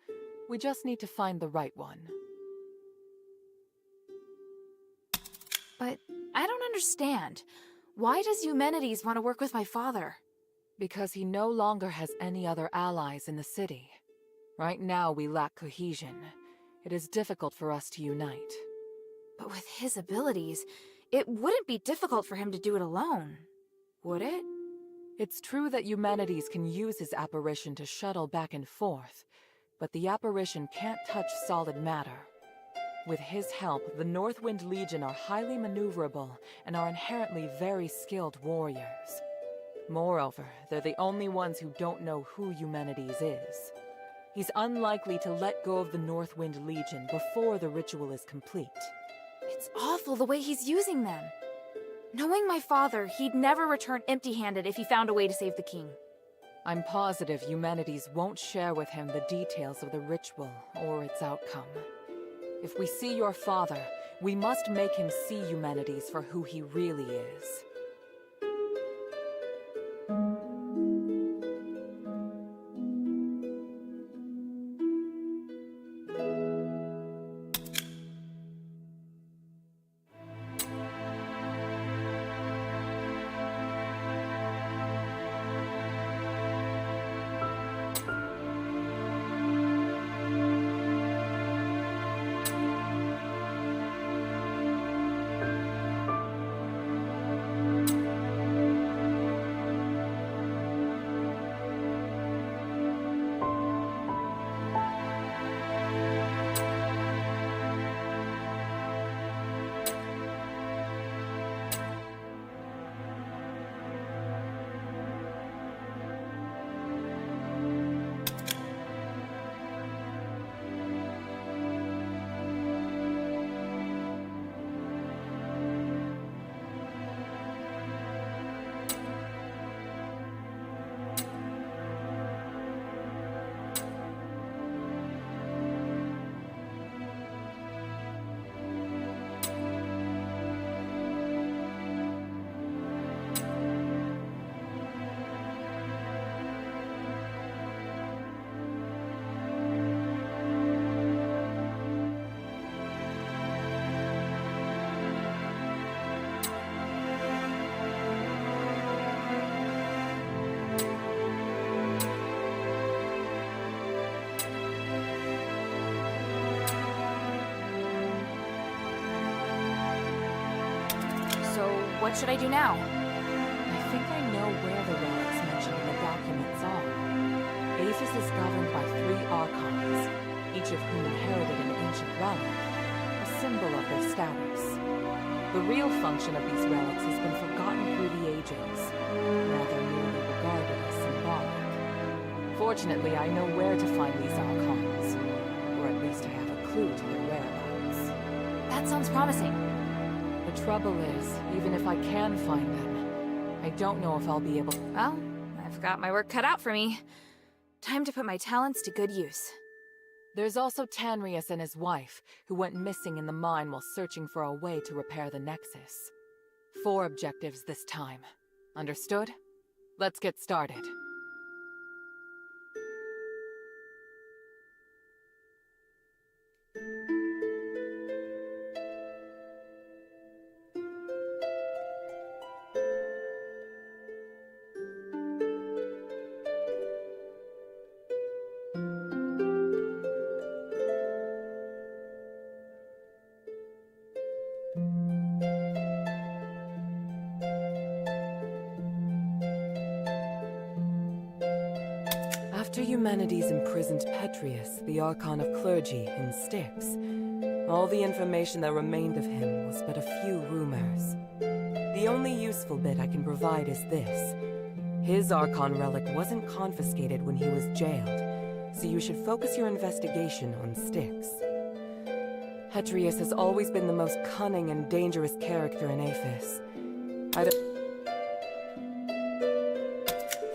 We just need to find the right one. But I don't understand. Why does Eumenides want to work with my father? Because he no longer has any other allies in the city. Right now, we lack cohesion. It is difficult for us to unite. But with his abilities, it wouldn't be difficult for him to do it alone, would it? It's true that Eumenides can use his apparition to shuttle back and forth, but the apparition can't touch solid matter. With his help, the Northwind Legion are highly maneuverable and are inherently very skilled warriors. Moreover, they're the only ones who don't know who Eumenides is. He's unlikely to let go of the Northwind Legion before the ritual is complete. It's awful the way he's using them. Knowing my father, he'd never return empty-handed if he found a way to save the king. I'm positive Eumenides won't share with him the details of the ritual or its outcome. If we see your father, we must make him see Eumenides for who he really is. What should I do now? I think I know where the relics mentioned in the documents are. Aphis is governed by 3 Archons, each of whom inherited an ancient relic, a symbol of their status. The real function of these relics has been forgotten through the ages. Now they're merely regarded as symbolic. Fortunately, I know where to find these Archons, or at least I have a clue to their whereabouts. That sounds promising. The trouble is, even if I can find them, I don't know if I'll be able... Well, I've got my work cut out for me. Time to put my talents to good use. There's also Tanrius and his wife, who went missing in the mine while searching for a way to repair the Nexus. 4 objectives this time. Understood? Let's get started. After Eumenides imprisoned Petrius, the Archon of Clergy, in Styx, all the information that remained of him was but a few rumors. The only useful bit I can provide is this. His Archon relic wasn't confiscated when he was jailed, so you should focus your investigation on Styx. Petrius has always been the most cunning and dangerous character in Aphis.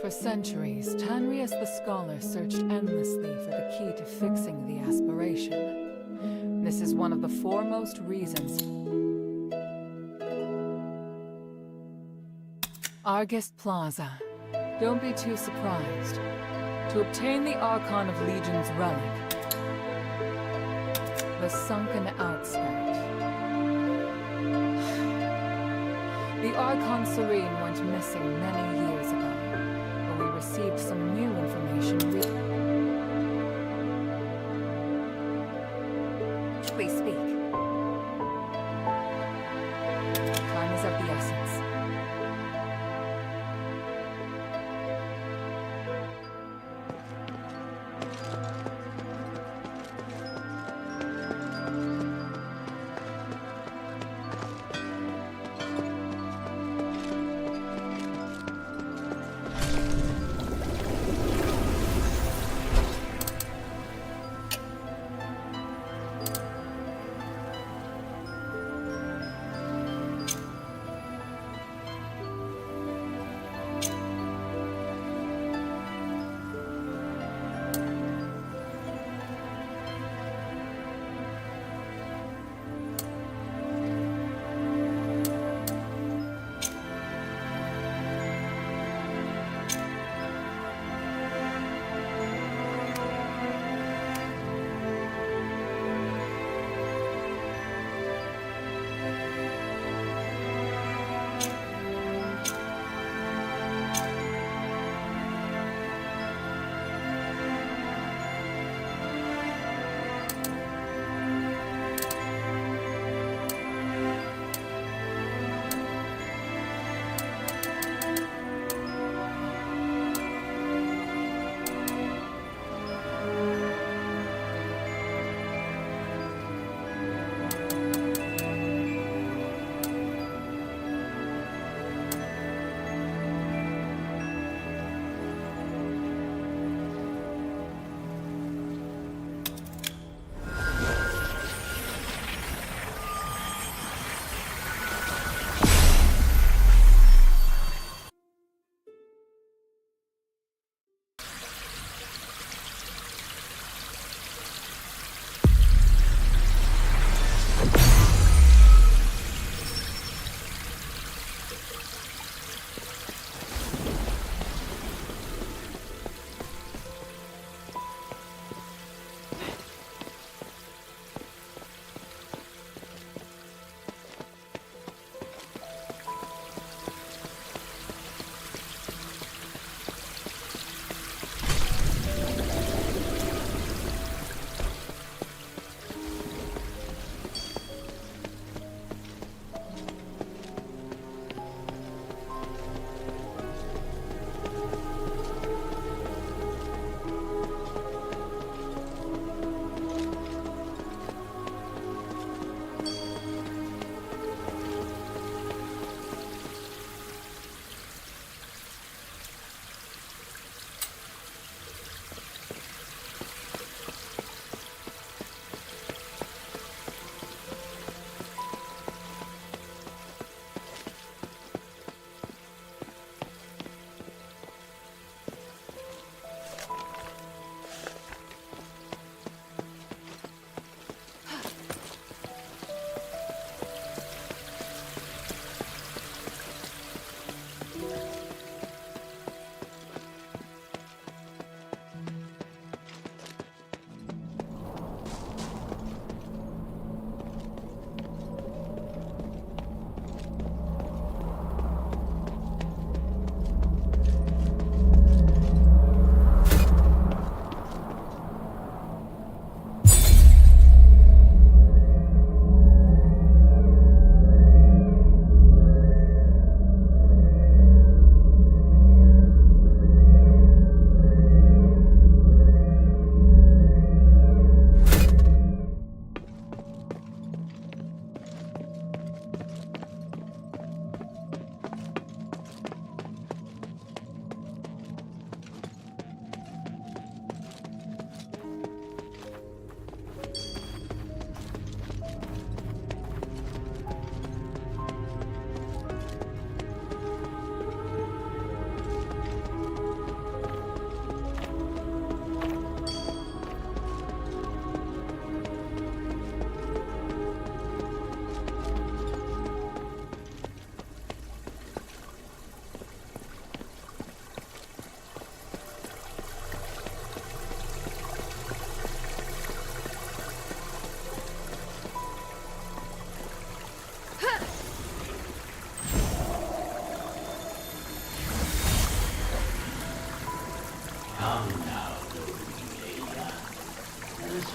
For centuries, Tanrius the Scholar searched endlessly for the key to fixing the aspiration. This is one of the foremost reasons. Argus Plaza. Don't be too surprised. To obtain the Archon of Legion's relic, the sunken outskirt. The Archon Serene went missing many years ago, but we received some new information Please speak. Time is of the essence.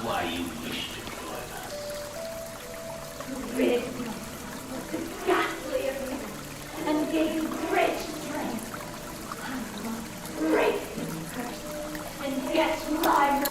why you wish to join us. Rid myself of the ghastly event and gain great strength. I must break this curse and get my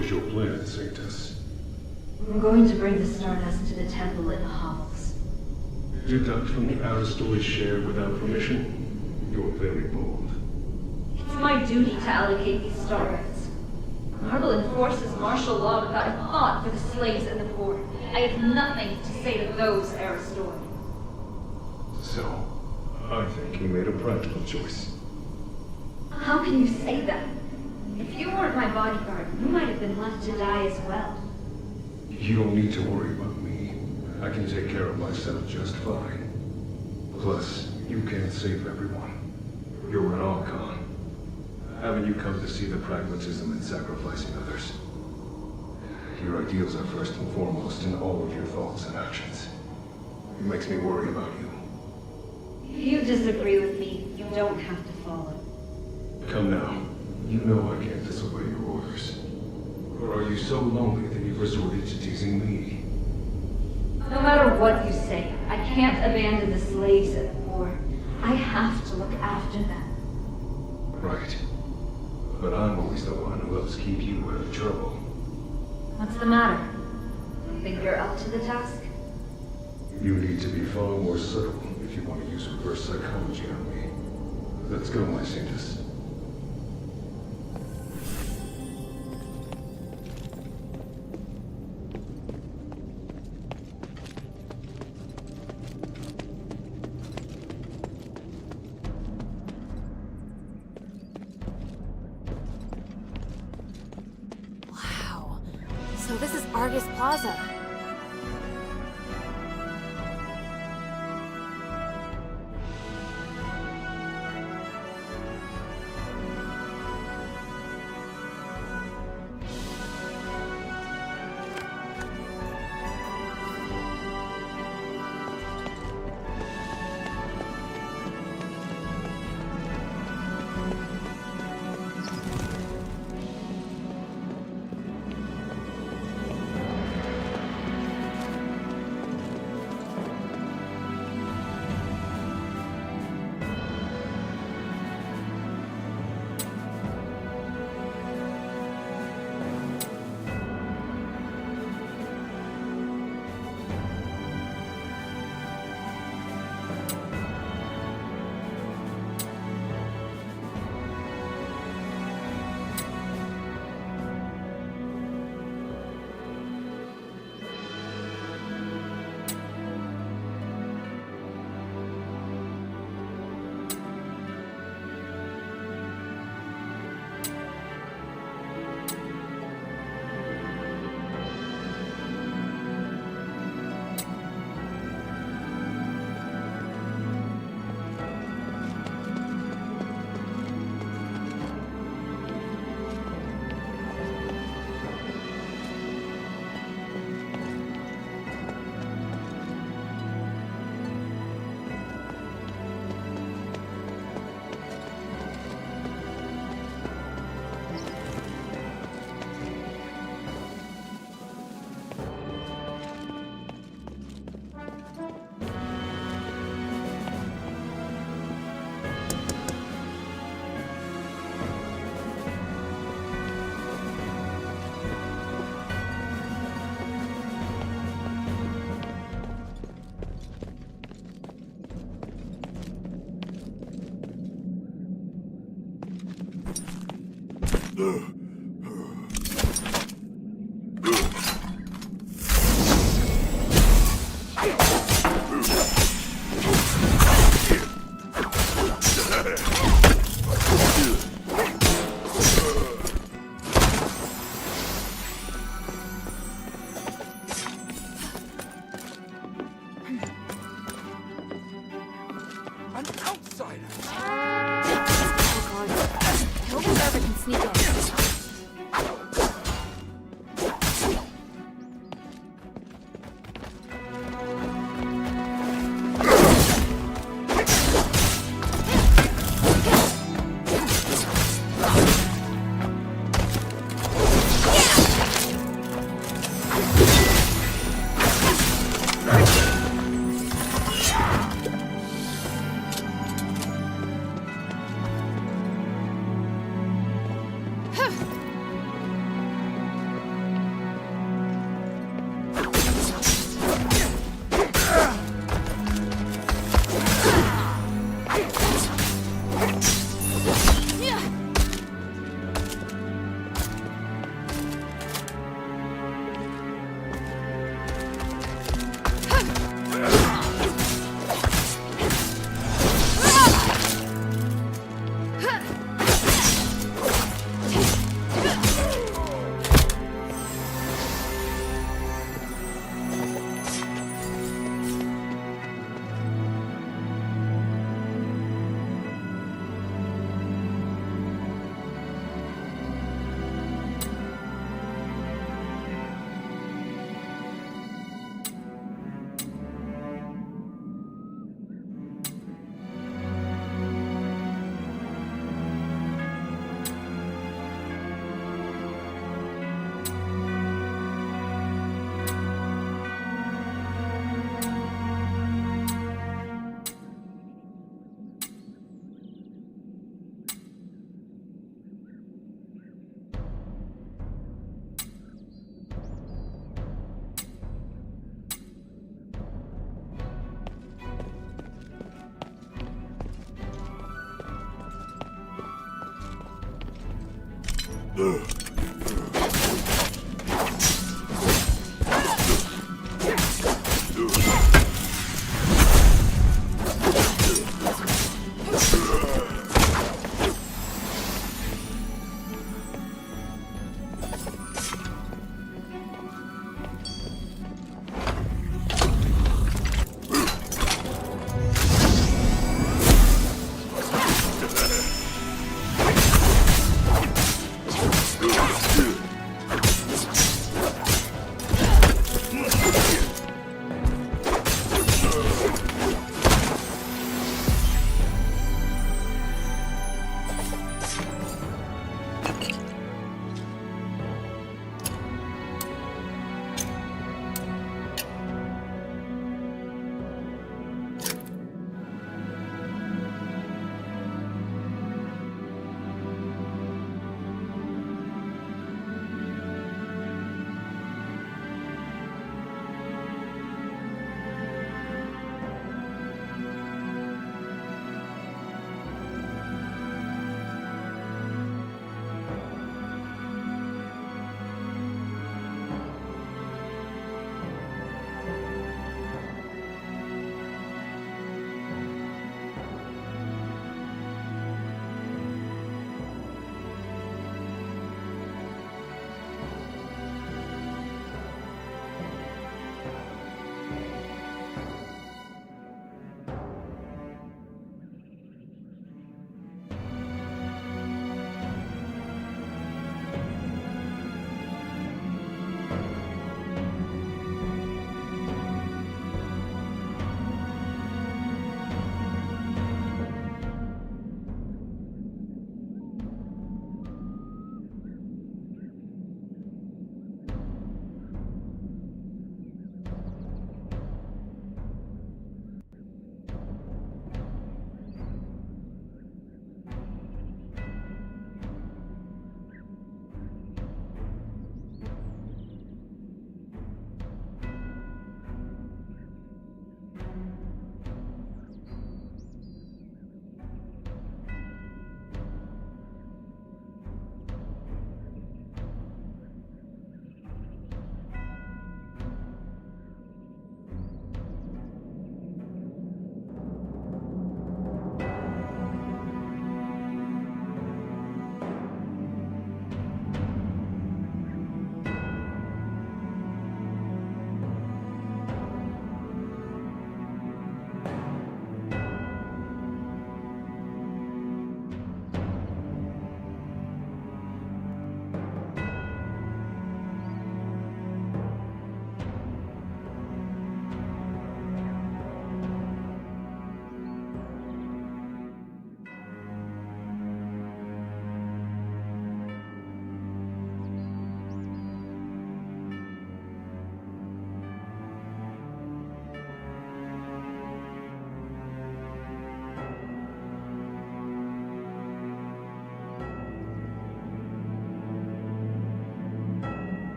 What is your plan, Saintess? I'm going to bring the Stardust to the temple in the hovels. Deduct from the Asterigos share without permission? You're very bold. It's my duty to allocate these Stardust. Marble enforces martial law without a thought for the slaves and the poor. I have nothing to say to those Aristori. So, I think he made a practical choice. How can you say that? If you weren't my bodyguard, you might have been left to die as well. You don't need to worry about me. I can take care of myself just fine. Plus, you can't save everyone. You're an Archon. Haven't you come to see the pragmatism in sacrificing others? Your ideals are first and foremost in all of your thoughts and actions. It makes me worry about you. If you disagree with me, you don't have to follow. Come now. You know I can't disobey your orders. Or are you so lonely that you've resorted to teasing me? No matter what you say, I can't abandon the slaves and the poor. I have to look after them. Right. But I'm always the one who helps keep you out of trouble. What's the matter? You think you're up to the task? You need to be far more subtle if you want to use reverse psychology on me. Let's go, my Saintess. Wow. So this is Argus Plaza. An outsider! Oh god. I hope Zarva can sneak in.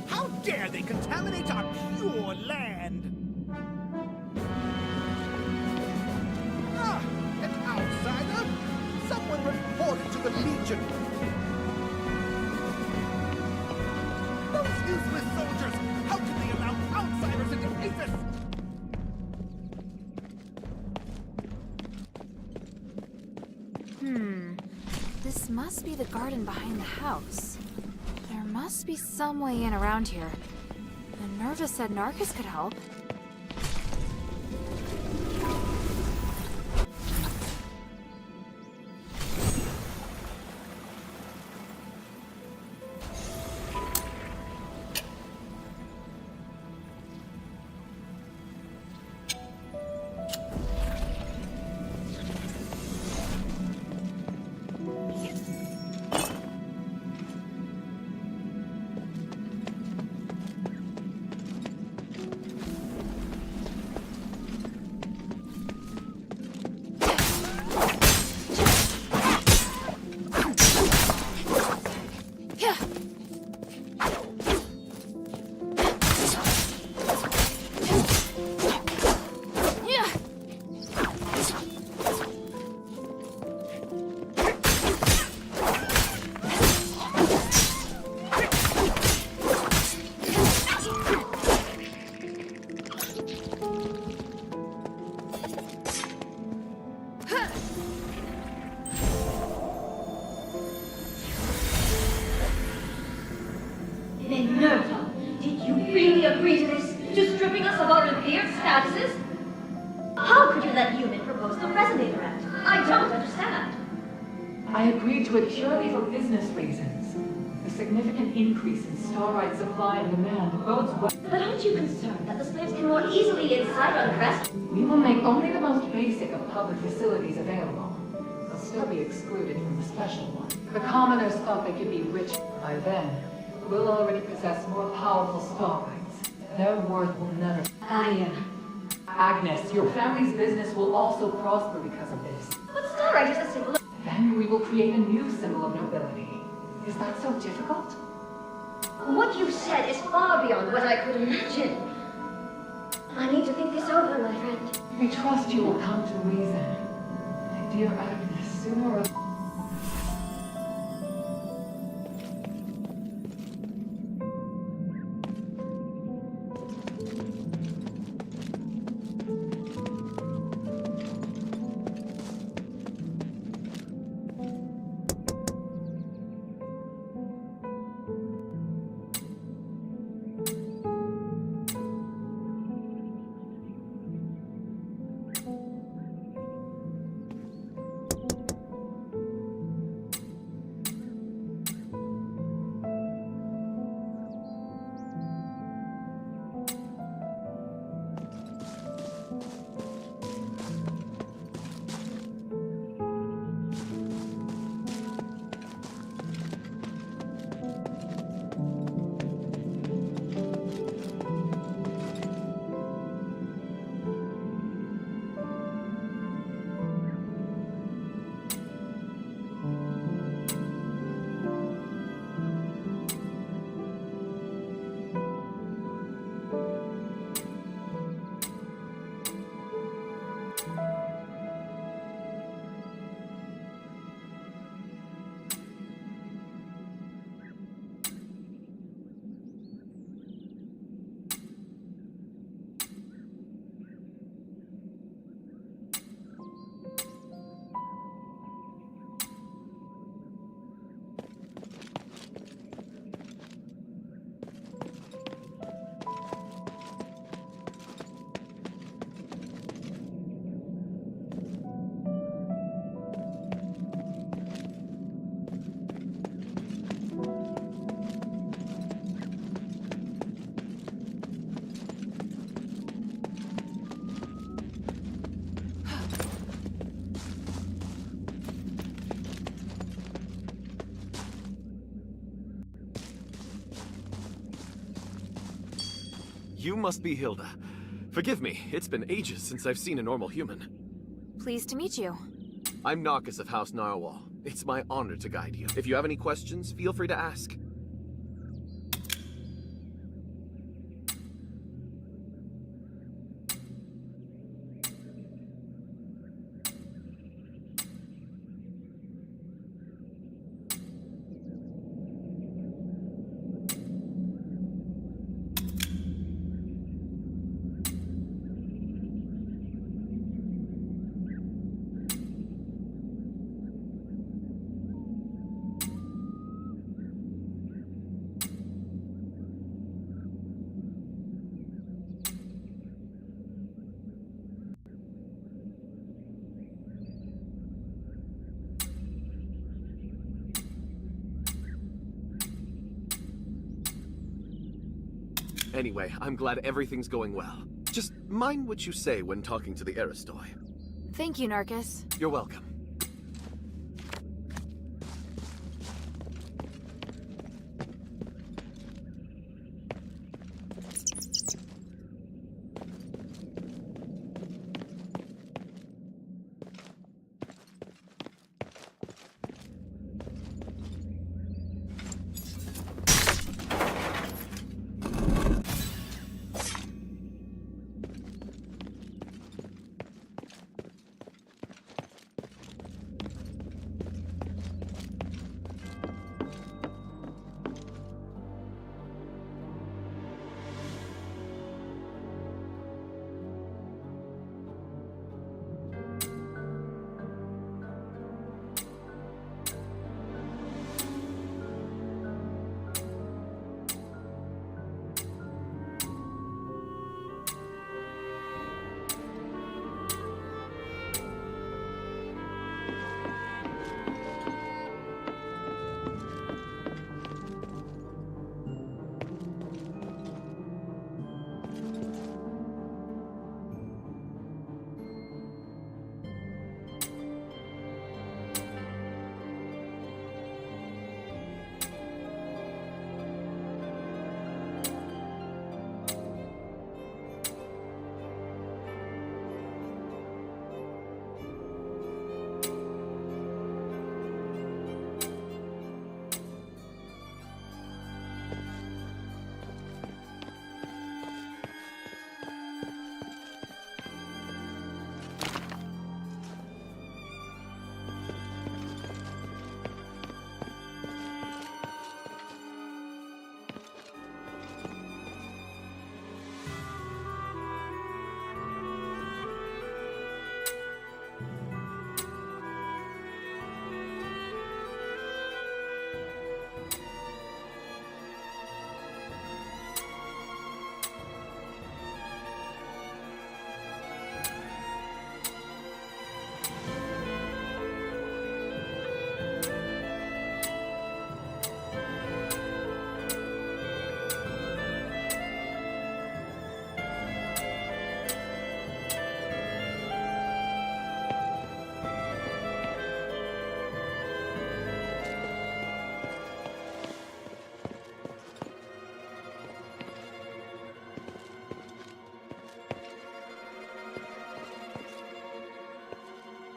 How dare they contaminate our pure land? Ah, an outsider? Someone report it to the Legion. Those useless soldiers! How can they allow outsiders into Aethys? This must be the garden behind the house. There must be some way in around here. Minerva said Narcus could help. Minerva, did you really agree to this? To stripping us of our revered statuses? How could you let human propose the Resonator Act? I don't understand. I agreed to it purely for business reasons. The significant increase in Starrite supply and demand bodes well. But aren't you concerned that the slaves can more easily incite unrest? We will make only the most basic of public facilities available. They'll still be excluded from the special one. The commoners thought they could be rich. By then, we'll already possess more powerful Starrites. Their worth will never... Agnes, your family's business will also prosper because of this. But Starrite is a symbol of... Then we will create a new symbol of nobility. Is that so difficult? What you said is far beyond what I could imagine. I need to think this over, my friend. We trust you will come to reason. My dear Agnes, sooner or... you must be Hilda. Forgive me, it's been ages since I've seen a normal human. Pleased to meet you. I'm Narcus of House Narwhal. It's my honor to guide you. If you have any questions, feel free to ask. Anyway, I'm glad everything's going well. Just mind what you say when talking to the Aristoi. Thank you, Narcus. You're welcome.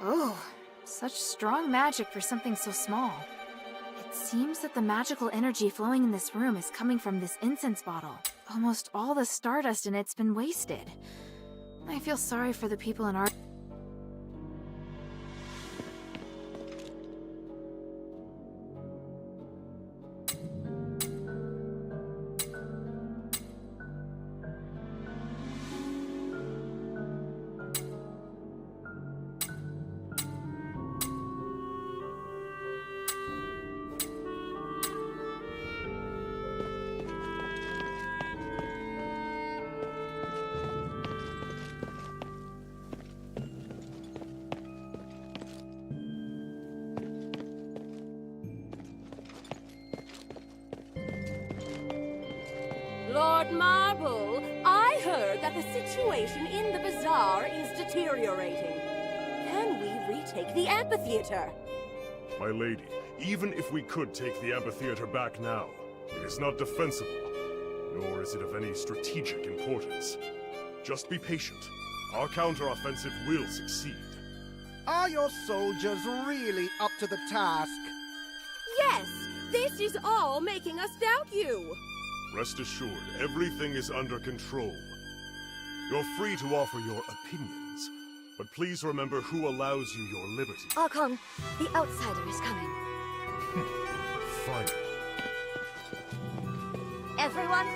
Oh, such strong magic for something so small. It seems that the magical energy flowing in this room is coming from this incense bottle. Almost all the stardust in it's been wasted. I feel sorry for the people in our... Lord Marble, I heard that the situation in the bazaar is deteriorating. Can we retake the amphitheater? My lady, even if we could take the amphitheater back now, it is not defensible. nor is it of any strategic importance. Just be patient. Our counteroffensive will succeed. Are your soldiers really up to the task? Yes, this is all making us doubt you. Rest assured, everything is under control. You're free to offer your opinions, but please remember who allows you your liberty. Archon, the outsider is coming. Fine. Everyone,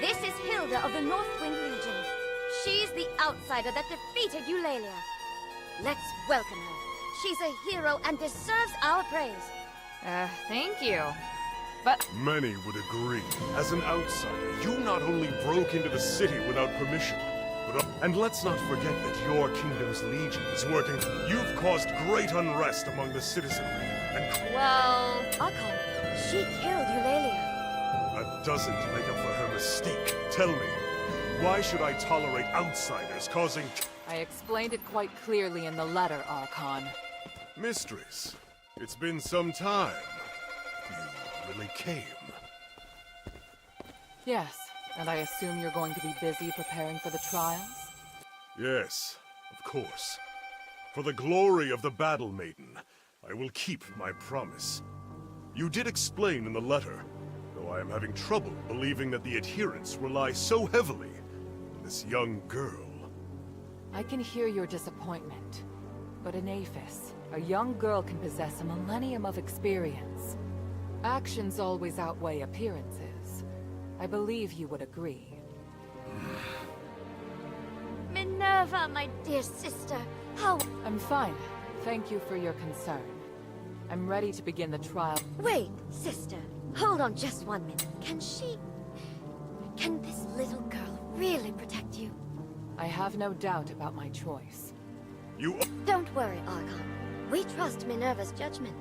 this is Hilda of the Northwind Legion. She's the outsider that defeated Eulalia. Let's welcome her. She's a hero and deserves our praise. Thank you. But Many would agree. As an outsider, you not only broke into the city without permission, but and let's not forget that your kingdom's legion is working. You've caused great unrest among the citizenry, and well, Archon, she killed Eulalia. that doesn't make up for her mistake. Tell me, why should I tolerate outsiders causing... I explained it quite clearly in the letter, Archon. Mistress, it's been some time. You really came. Yes, and I assume you're going to be busy preparing for the trials? Yes, of course. For the glory of the Battle Maiden, I will keep my promise. You did explain in the letter, though I am having trouble believing that the adherents rely so heavily on this young girl. I can hear your disappointment, but in Aphis, a young girl can possess a millennium of experience. Actions always outweigh appearances. I believe you would agree. Minerva, my dear sister, how... I'm fine. Thank you for your concern. I'm ready to begin the trial. Wait, sister. Hold on just 1 minute. Can this little girl really protect you? I have no doubt about my choice. You... Don't worry, Archon. We trust Minerva's judgment.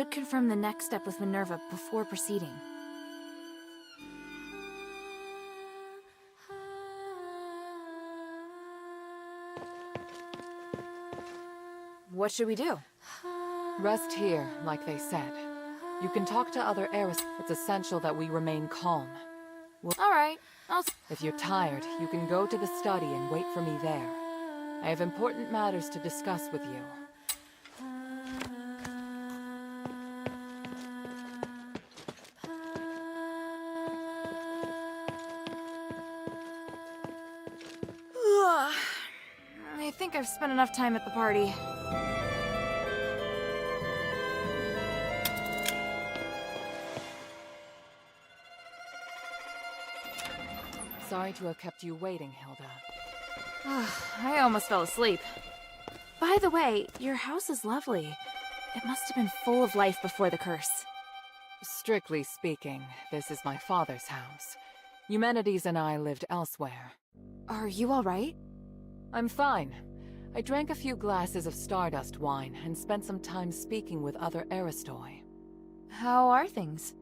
should confirm the next step with Minerva before proceeding. What should we do? Rest here, like they said. You can talk to other heirs. It's essential that we remain calm. Alright, If you're tired, you can go to the study and wait for me there. I have important matters to discuss with you. I think I've spent enough time at the party. Sorry to have kept you waiting, Hilda. I almost fell asleep. By the way, your house is lovely. It must have been full of life before the curse. Strictly speaking, this is my father's house. Eumenides and I lived elsewhere. Are you alright? I'm fine. I drank a few glasses of Stardust wine and spent some time speaking with other Aristoi. How are things?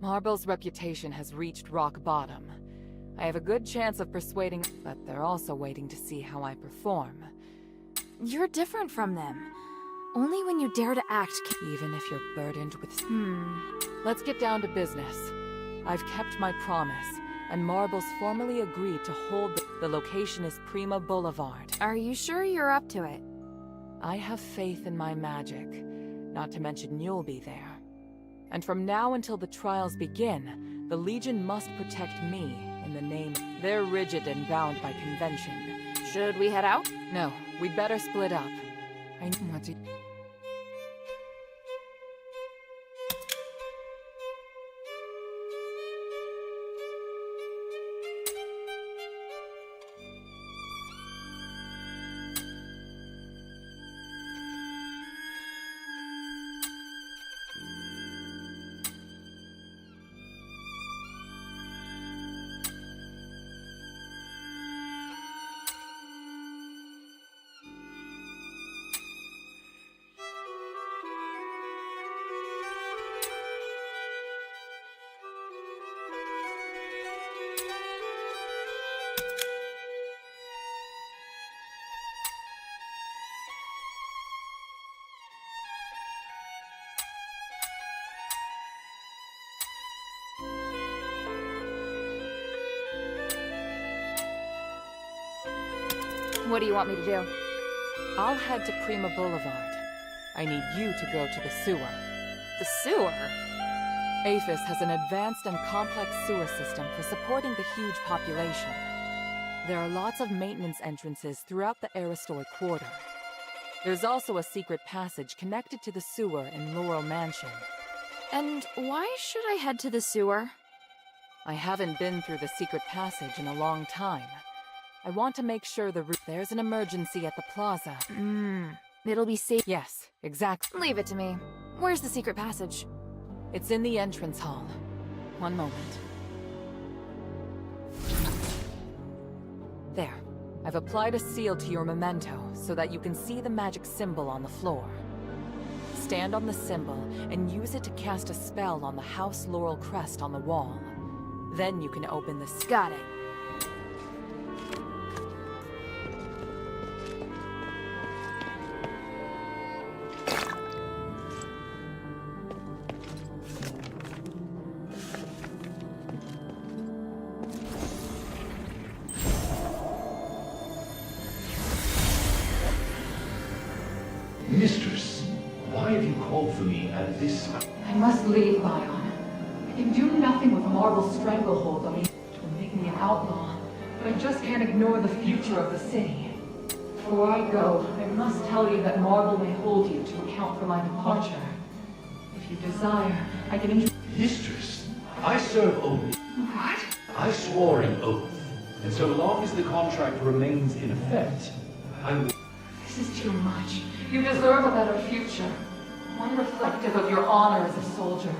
Marble's reputation has reached rock bottom. I have a good chance of persuading, but they're also waiting to see how I perform. You're different from them. Only when you dare to act even if you're burdened with... Let's get down to business. I've kept my promise, and Marble's formally agreed to hold the location is Prima Boulevard. Are you sure you're up to it? I have faith in my magic, not to mention you'll be there. And from now until the trials begin, the Legion must protect me in the name. They're rigid and bound by convention. Should we head out? No, we'd better split up. I want to... What do you want me to do? I'll head to Prima Boulevard. I need you to go to the sewer. The sewer? Aphis has an advanced and complex sewer system for supporting the huge population. There are lots of maintenance entrances throughout the Aristoi Quarter. There's also a secret passage connected to the sewer in Laurel Mansion. And why should I head to the sewer? I haven't been through the secret passage in a long time. I want to make sure there's an emergency at the plaza. It'll be safe. Yes, exactly. Leave it to me. Where's the secret passage? It's in the entrance hall. One moment. There. I've applied a seal to your memento so that you can see the magic symbol on the floor. Stand on the symbol and use it to cast a spell on the House Laurel crest on the wall. Then you can open the... Got it. Mistress, why have you called for me at this... I must leave, Bion. I can do nothing with Marble's stranglehold on me. It will make me an outlaw, but I just can't ignore the future of the city. Before I go, I must tell you that Marble may hold you to account for my departure. If you desire, I can Mistress, I serve only... What? I swore an oath, and so long as the contract remains in effect, I will... This is too much. You deserve a better future. One reflective of your honor as a soldier.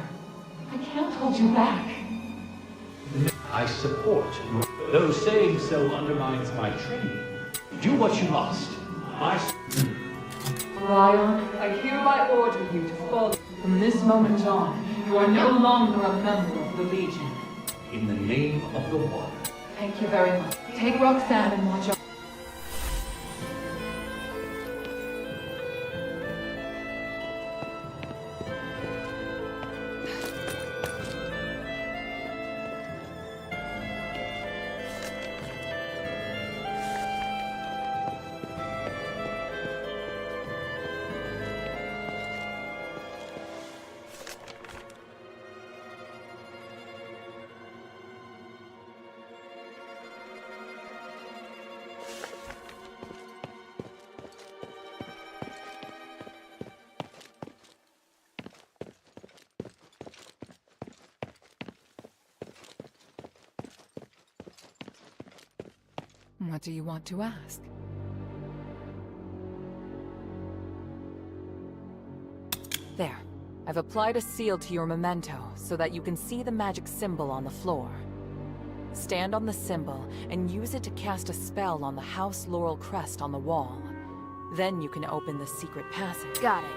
I can't hold you back. I support your... Though saying so undermines my training. Do what you must. Ryan, I hereby order you to follow... From this moment on, you are no longer a member of the Legion. In the name of the Water. Thank you very much. Take Roxanne and watch over. What do you want to ask? There. I've applied a seal to your memento so that you can see the magic symbol on the floor. Stand on the symbol and use it to cast a spell on the House Laurel crest on the wall. Then you can open the secret passage. Got it.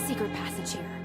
Secret passage here.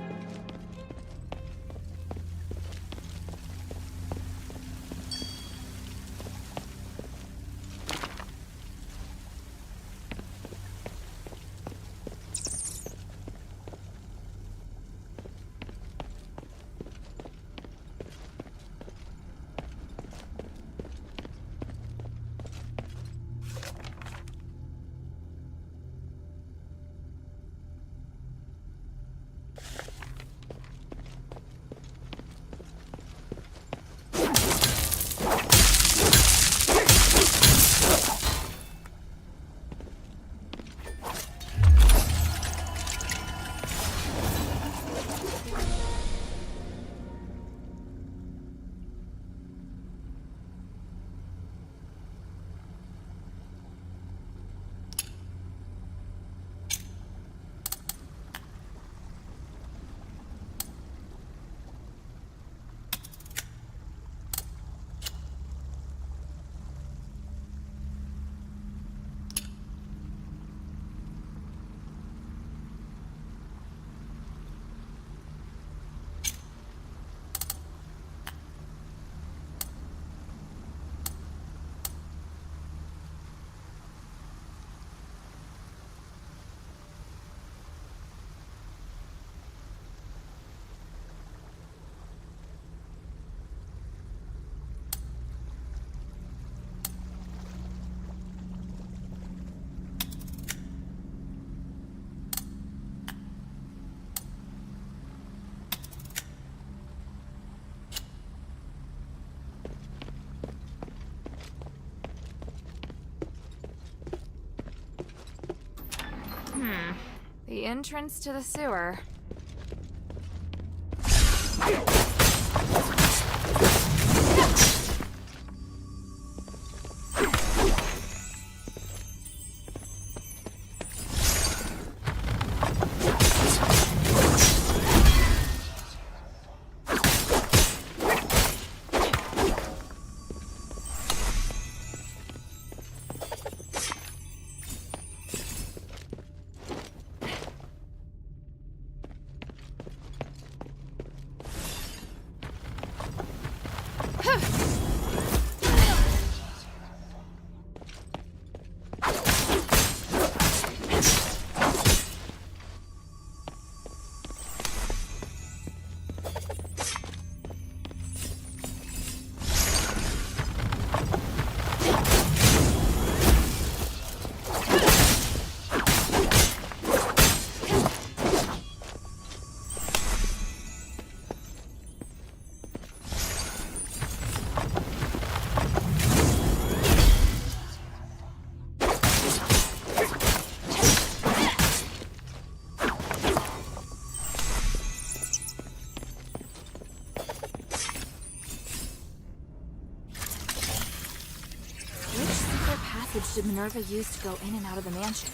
The entrance to the sewer. package did Minerva use to go in and out of the mansion?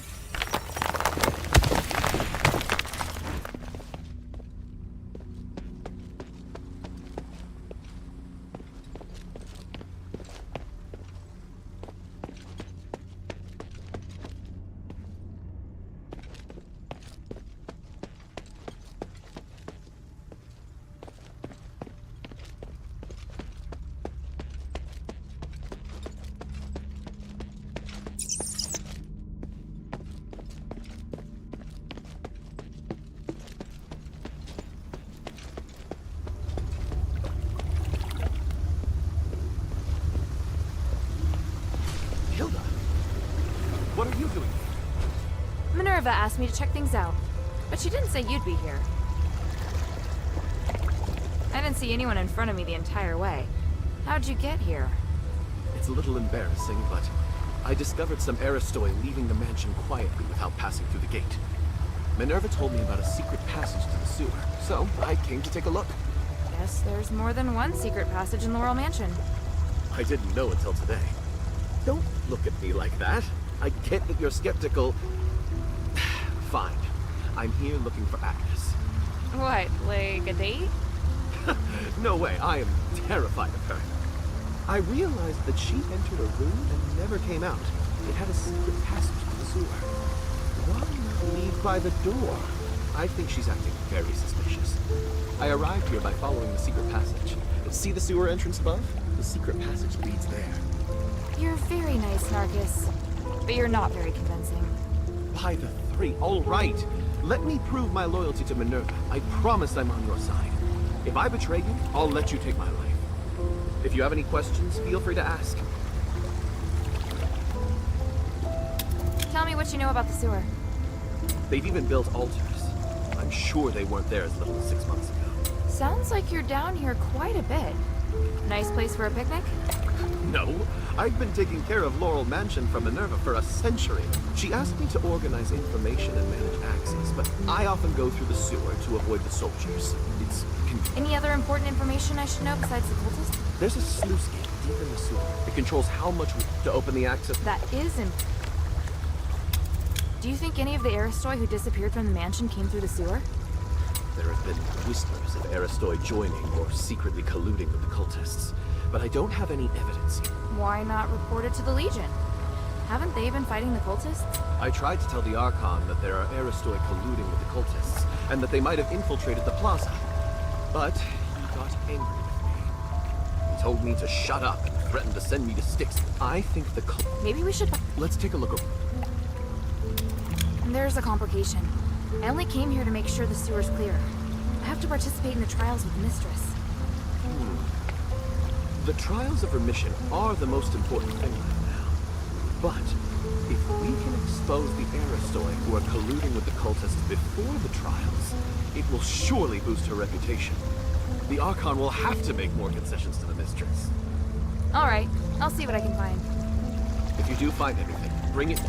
What are you doing here? Minerva asked me to check things out, but she didn't say you'd be here. I didn't see anyone in front of me the entire way. How'd you get here? It's a little embarrassing, but I discovered some Aristoi leaving the mansion quietly without passing through the gate. Minerva told me about a secret passage to the sewer, so I came to take a look. Guess there's more than one secret passage in the Royal Mansion. I didn't know until today. Don't look at me like that. I get that you're skeptical. Fine. I'm here looking for Agnes. What, like a date? No way, I am terrified of her. I realized that she entered a room and never came out. It had a secret passage to the sewer. Why not leave by the door? I think she's acting very suspicious. I arrived here by following the secret passage. See the sewer entrance above? The secret passage leads there. You're very nice, Narcus. But you're not very convincing. By the three, all right. Let me prove my loyalty to Minerva. I promise I'm on your side. If I betray you, I'll let you take my life. If you have any questions, feel free to ask. Tell me what you know about the sewer. They've even built altars. I'm sure they weren't there as little as 6 months ago. Sounds like you're down here quite a bit. Nice place for a picnic? No, I've been taking care of Laurel Mansion for Minerva for a century. She asked me to organize information and manage access, but I often go through the sewer to avoid the soldiers. It's convenient. Any other important information I should know besides the cultists? There's a sluice gate deep in the sewer. It controls how much to open the access. That is important. Do you think any of the Aristoi who disappeared from the mansion came through the sewer? There have been whispers of Aristoi joining or secretly colluding with the cultists, but I don't have any evidence yet. Why not report it to the Legion? Haven't they been fighting the cultists? I tried to tell the Archon that there are Aristoi colluding with the cultists, and that they might have infiltrated the plaza. But he got angry with me. He told me to shut up and threatened to send me to Styx. I think the Maybe we should... Let's take a look around. There's a complication. I only came here to make sure the sewer's clear. I have to participate in the trials with the Mistress. The trials of her mission are the most important thing right now. But if we can expose the Aristoi who are colluding with the cultists before the trials, it will surely boost her reputation. The Archon will have to make more concessions to the Mistress. All right, I'll see what I can find. If you do find anything, bring it.